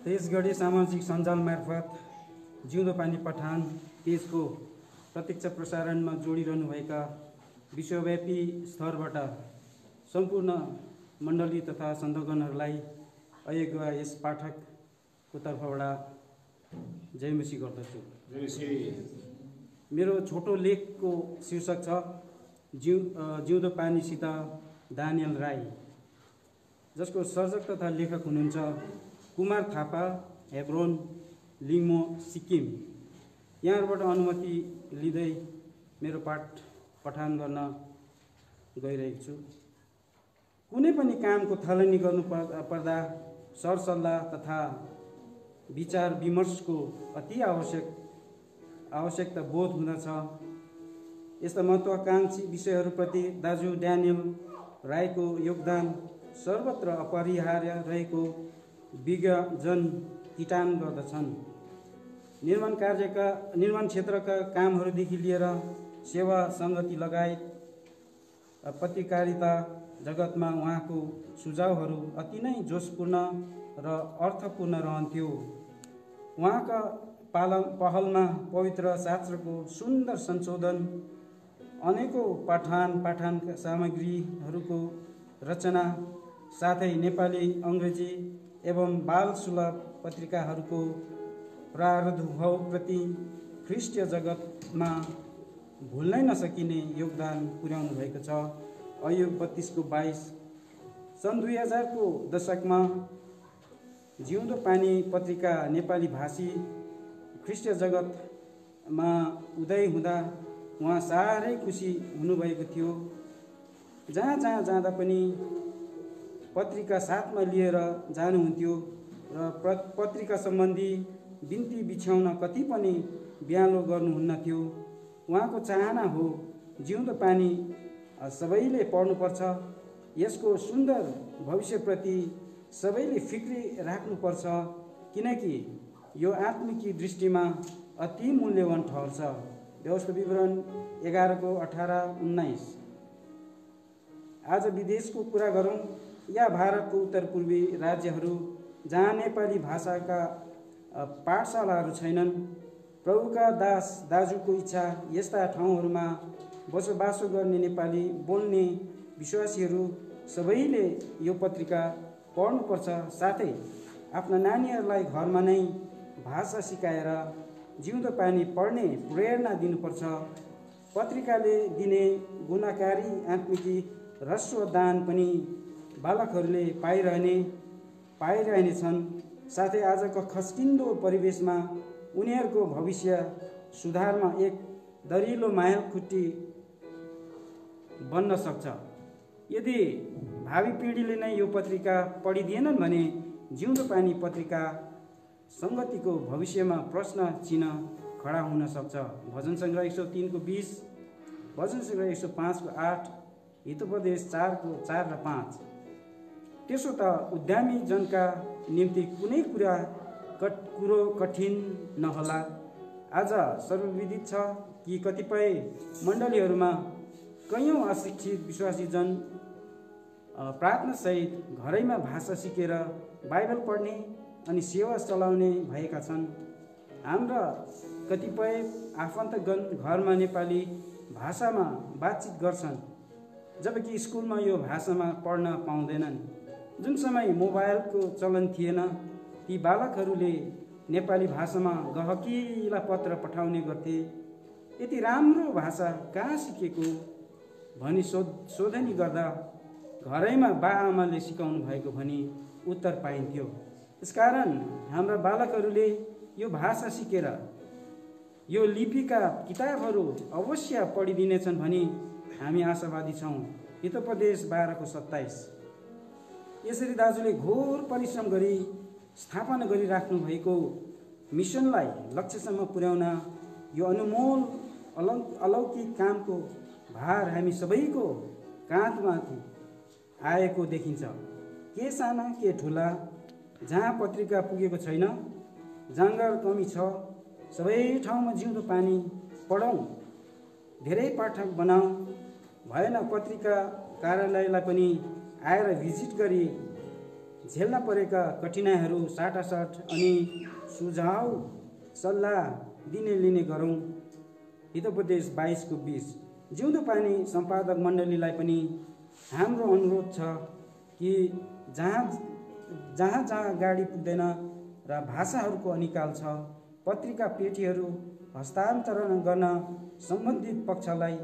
त्यसगढी सामाजिक सञ्जाल मार्फत जिउँदो पानी पठान पेजको प्रत्यक्ष प्रसारणमा जोडिरहनुभएका विश्वव्यापी स्तरबाट सम्पूर्ण मण्डली तथा सन्तागणहरूलाई अहिलेका यस पाठकको तर्फबाट जय मसी गर्दछु। मेरो छोटो लेखको शीर्षक छ जिउँदो पानीसित दानियल राई, जसको सर्जक तथा लेखक हुनुहुन्छ कुमार थापा, हेब्रोन, लिङ्मो, सिक्किम। यहाँबाट अनुमति लिँदै मेरो पाठ पठान गर्न गइरहेको छु। कुनै पनि कामको थालनी गर्नु पर्दा सरसल्लाह तथा विचार विमर्शको अति आवश्यकता बोध हुँदछ। यस्ता महत्त्वाकांक्षी विषयहरूप्रति दाजु ड्यानियल राईको योगदान सर्वत्र अपरिहार्य रहेको विज्ञजन टिटान गर्दछन्। निर्माण क्षेत्रका कामहरूदेखि लिएर सेवा सङ्गति लगायत पत्रकारिता जगतमा उहाँको सुझावहरू अति नै जोशपूर्ण र अर्थपूर्ण रहन्थ्यो। उहाँका पहलमा पवित्र शास्त्रको सुन्दर संशोधन, अनेकौं पाठन सामग्रीहरूको रचना, साथै नेपाली, अङ्ग्रेजी एवं बाल सुलभ पत्रिकाहरूको प्रादुर्भावप्रति ख्रिस्टीय जगतमा भुल्नै नसकिने योगदान पुर्याउनु भएको छ। अयुब 32:22। सन् 2000 को दशकमा जिउँदो पानी पत्रिका नेपाली भाषी ख्रिस्टीय जगतमा उदय हुँदा उहाँ साह्रै खुसी हुनुभएको थियो। जहाँ जाँदा पनि पत्रिका साथमा लिएर जानुहुन्थ्यो र पत्रिका सम्बन्धी बिन्ती बिछ्याउन कति पनि ब्यालो गर्नुहुन्न थियो। उहाँको चाहना हो जिउँदो पानी सबैले पढ्नुपर्छ, यसको सुन्दर भविष्यप्रति सबैले फिक्री राख्नुपर्छ, किनकि यो आत्मिकी दृष्टिमा अति मूल्यवान ठहर्छ। व्यवस्था विवरण 11:18-19। आज विदेशको कुरा गरौँ या भारतको उत्तर पूर्वी राज्यहरू जहाँ नेपाली भाषाका पाठशालाहरू छैनन्, प्रभुका दास दाजुको इच्छा यस्ता ठाउँहरूमा बसोबासो गर्ने नेपाली बोल्ने विश्वासीहरू सबैले यो पत्रिका पढ्नुपर्छ। साथै आफ्ना नानीहरूलाई घरमा नै भाषा सिकाएर जिउँदो पानी पढ्ने प्रेरणा दिनुपर्छ। पत्रिकाले दिने गुणकारी आत्मिकी रस्व दान पनि बालकहरूले पाइरहनेछन्। साथै आजको खस्किँदो परिवेशमा उनीहरूको भविष्य सुधारमा एक दरिलो माइलखुट्टी बन्न सक्छ। यदि भावी पिँढीले नै यो पत्रिका पढिदिएनन् भने जिउँदो पानी पत्रिका सङ्गतिको भविष्यमा प्रश्न चिन्ह खडा हुन सक्छ। भजन सङ्ग्रह 103:20, भजन सङ्ग्रह 105:8, हितोपदेश 4:4 र 5। त्यसो त उद्यमी जनका निम्ति कुनै कुरो कठिन नहोला। आज सर्वविदित छ कि कतिपय मण्डलीहरूमा कयौं अशिक्षित विश्वासी जन प्रार्थनासहित घरैमा भाषा सिकेर बाइबल पढ्ने अनि सेवा चलाउने भएका छन्। हाम्रा कतिपय आफन्तगण घरमा नेपाली भाषामा बातचित गर्छन्, जबकि स्कुलमा यो भाषामा पढ्न पाउँदैनन्। जुन समय मोबाइलको चलन थिएन, ती बालकहरूले नेपाली भाषामा गहकिला पत्र पठाउने गर्थे। यति राम्रो भाषा कहाँ सिकेको भनी सोधनी गर्दा घरैमा बाआमाले सिकाउनु भएको भनी उत्तर पाइन्थ्यो। यसकारण हाम्रा बालकहरूले यो भाषा सिकेर यो लिपिका किताबहरू अवश्य पढिदिनेछन् भनी हामी आशावादी छौँ। हितोपदेश 12:27। यसरी दाजुले घोर परिश्रम गरी स्थापना गरिराख्नु भएको मिसनलाई लक्ष्यसम्म पुर्याउन यो अनमोल अलौकिक कामको भार हामी सबैको काँधमाथि आएको देखिन्छ। के साना के ठुला, जहाँ पत्रिका पुगेको छैन, जाँगर कमी छ, सबै ठाउँमा जिउँदो पानी पढौँ, धेरै पाठक बनाऊ, भएन पत्रिका कार्यालयलाई पनि आएर भिजिट गरी झेल्न परेका कठिनाइहरू साटासाट अनि सुझाव सल्लाह दिने लिने गरौँ। हितोपदेश 22:20। जिउँदो पानी सम्पादक मण्डलीलाई पनि हाम्रो अनुरोध छ कि जहाँ गाडी पुग्दैन र भाषाहरूको अनिकाल छ, पत्रिका पेटीहरू हस्तान्तरण गर्न सम्बन्धित पक्षलाई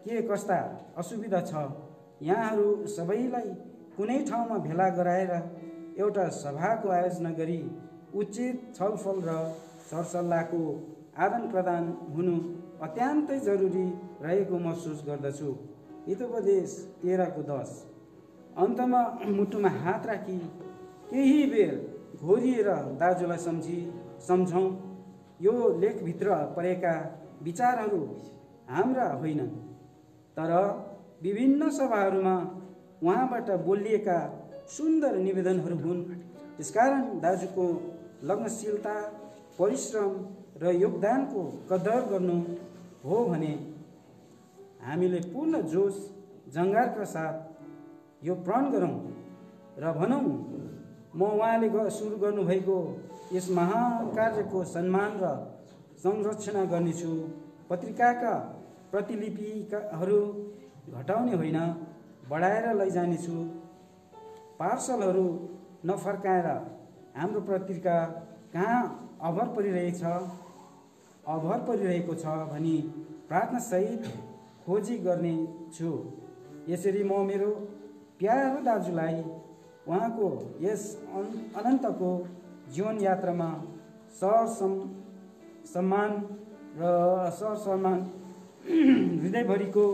के कस्ता असुविधा छ, यहाँहरू सबैलाई कुनै ठाउँमा भेला गराएर एउटा सभाको आयोजना गरी उचित छलफल र सरसल्लाहको आदान प्रदान हुनु अत्यन्तै जरुरी रहेको महसुस गर्दछु। हितोपदेश 13:10। अन्तमा मुटुमा हात राखी केही बेर घोरिएर दाजुलाई सम्झौँ। यो लेखभित्र परेका विचारहरू हाम्रा होइनन्, तर विभिन्न सभाहरूमा उहाँबाट बोलिएका सुन्दर निवेदनहरू हुन्। त्यसकारण दाजुको लग्नशीलता, परिश्रम र योगदानको कदर गर्नु हो भने हामीले पूर्ण जोस जङ्गारका साथ यो प्रण गरौँ र भनौँ, म उहाँले सुरु गर्नुभएको यस महान कार्यको सम्मान र संरक्षण गर्नेछु। पत्रिकाका प्रतिलिपिहरू घटाउने होइन, बढाएर लैजानेछु। पार्सलहरू नफर्काएर हाम्रो पत्रिका कहाँ अभर परिरहेको छ भनी प्रार्थनासहित खोजी गर्नेछु। यसरी म मेरो प्यारो दाजुलाई उहाँको यस अनन्तको जीवन यात्रामा सम्मान हृदयभरिको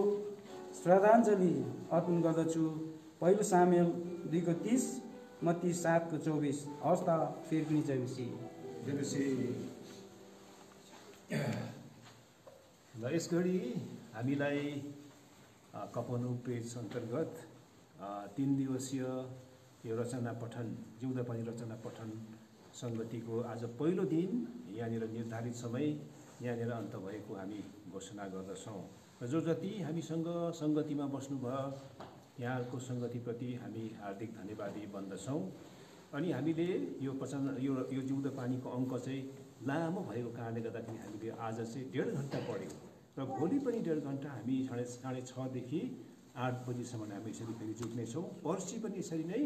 श्रद्धाञ्जली अर्पण गर्दछु। 1 सामुएल 2:30, मत्ती 7:24। हवस् त, फेरि पनि जय मसीह। ल यस घडी हामीलाई कपनु पेज अन्तर्गत 3 दिवसीय यो रचना पठन, जिउँदो पानी रचना पठन सङ्गतिको आज पहिलो दिन यहाँनिर निर्धारित समय यहाँनिर अन्त भएको हामी घोषणा गर्दछौँ। र जो जति हामीसँग सङ्गतिमा बस्नुभयो यहाँहरूको सङ्गतिप्रति हामी हार्दिक धन्यवादी बन्दछौँ। अनि हामीले यो जिउँदो पानीको अङ्क चाहिँ लामो भएको कारणले गर्दाखेरि हामीले आज चाहिँ 1.5 घन्टा पढ्यौँ र भोलि पनि 1.5 घन्टा हामी 6:30 देखि 8 बजीसम्म हामी यसरी फेरि जुट्नेछौँ। पर्सि पनि यसरी नै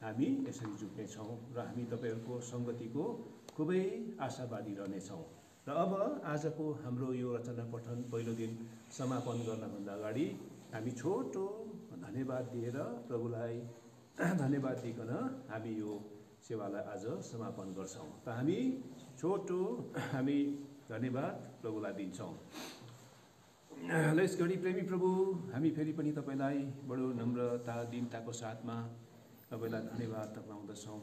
हामी यसरी जुट्नेछौँ र हामी तपाईँहरूको सङ्गतिको खुबै आशावादी रहनेछौँ। र अब आजको हाम्रो यो रचना पठन पहिलो दिन समापन गर्नभन्दा अगाडि हामी छोटो धन्यवाद दिएर प्रभुलाई धन्यवाद दिइकन हामी यो सेवालाई आज समापन गर्छौँ। त हामी छोटो धन्यवाद प्रभुलाई दिन्छौँ। ल यस घडी प्रेमी प्रभु, हामी फेरि पनि तपाईँलाई बडो नम्रता दीनताको साथमा तपाईँलाई धन्यवाद टक्राउँदछौँ।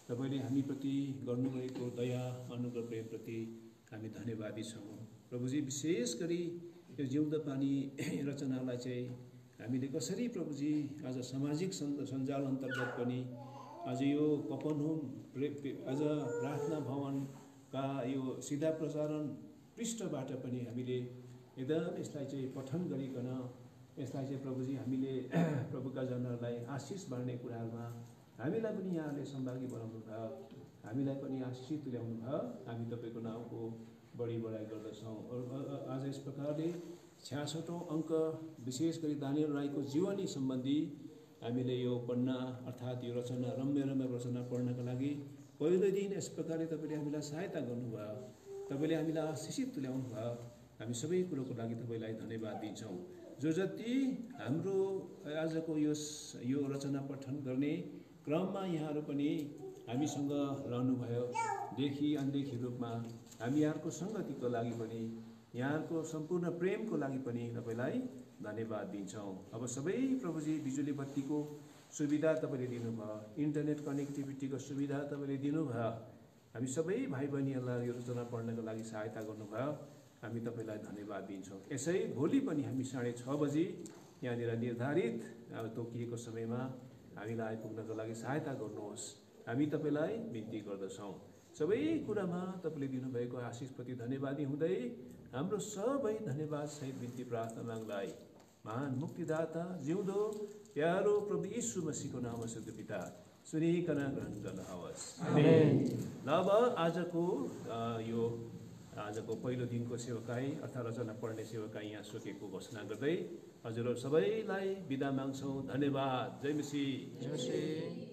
तपाईँले हामीप्रति गर्नुभएको दया अनुग्रह प्रेमप्रति हामी धन्यवादी छौँ। प्रभुजी, विशेष गरी यो जिउँदो पानी रचनालाई चाहिँ हामीले कसरी प्रभुजी आज सामाजिक सञ्जाल अन्तर्गत पनि आज यो कफरनहुम आज प्रार्थना भवनका यो सिधा प्रसारण पृष्ठबाट पनि हामीले एकदम यसलाई चाहिँ पठन गरिकन यसलाई चाहिँ प्रभुजी हामीले प्रभुका जनहरूलाई आशिष बाँड्ने कुराहरूमा हामीलाई पनि यहाँले सहभागी बनाउनु भयो, हामीलाई पनि आशिष तुल्याउनु भयो। हामी तपाईँको नाउँको बढी बढाइ गर्दछौँ। आज यस प्रकारले 66औं अङ्क विशेष गरी दानियल राईको जीवनी सम्बन्धी हामीले यो पढ्न अर्थात् यो रचना रम्य रचना पढ्नका लागि पहिलो दिन यस प्रकारले तपाईँले हामीलाई सहायता गर्नुभयो, तपाईँले हामीलाई आशिषित तुल्याउनु भयो। हामी सबै कुरोको लागि तपाईँलाई धन्यवाद दिन्छौँ। जो जति हाम्रो आजको यो रचना पठन गर्ने क्रममा यहाँहरू पनि हामीसँग रहनुभयो। देखी अनदेखी रूपमा हामी यहाँको सङ्गतिको लागि पनि यहाँको सम्पूर्ण प्रेमको लागि पनि तपाईँलाई धन्यवाद दिन्छौँ। अब सबै प्रभुजी बिजुली बत्तीको सुविधा तपाईँले दिनुभयो, इन्टरनेट कनेक्टिभिटीको सुविधा तपाईँले दिनुभयो। हामी सबै भाइ बहिनीहरूलाई यो रचना पढ्नको लागि सहायता गर्नुभयो। हामी तपाईँलाई धन्यवाद दिन्छौँ। यसै भोलि पनि हामी 6:30 बजी यहाँनिर निर्धारित तोकिएको समयमा हामीलाई आइपुग्नको लागि सहायता गर्नुहोस्। हामी तपाईँलाई बिन्ती गर्दछौँ। सबै कुरामा तपाईँले दिनुभएको आशिषप्रति धन्यवादी हुँदै हाम्रो सबै धन्यवाद सहित बिन्ती प्रार्थनालाई महान मुक्तिदाता जिउँदो प्यारो प्रभु यीशु मसीहको नाममा शुद्ध पिता सुनिकन ग्रहण गर्नुहोस्। ल अब आजको पहिलो दिनको सेवकाई अर्थात् रचना पढ्ने सेवकाई यहाँ सकेको घोषणा गर्दै हजुरहरू सबैलाई बिदा माग्छौँ। धन्यवाद। जय मसीह।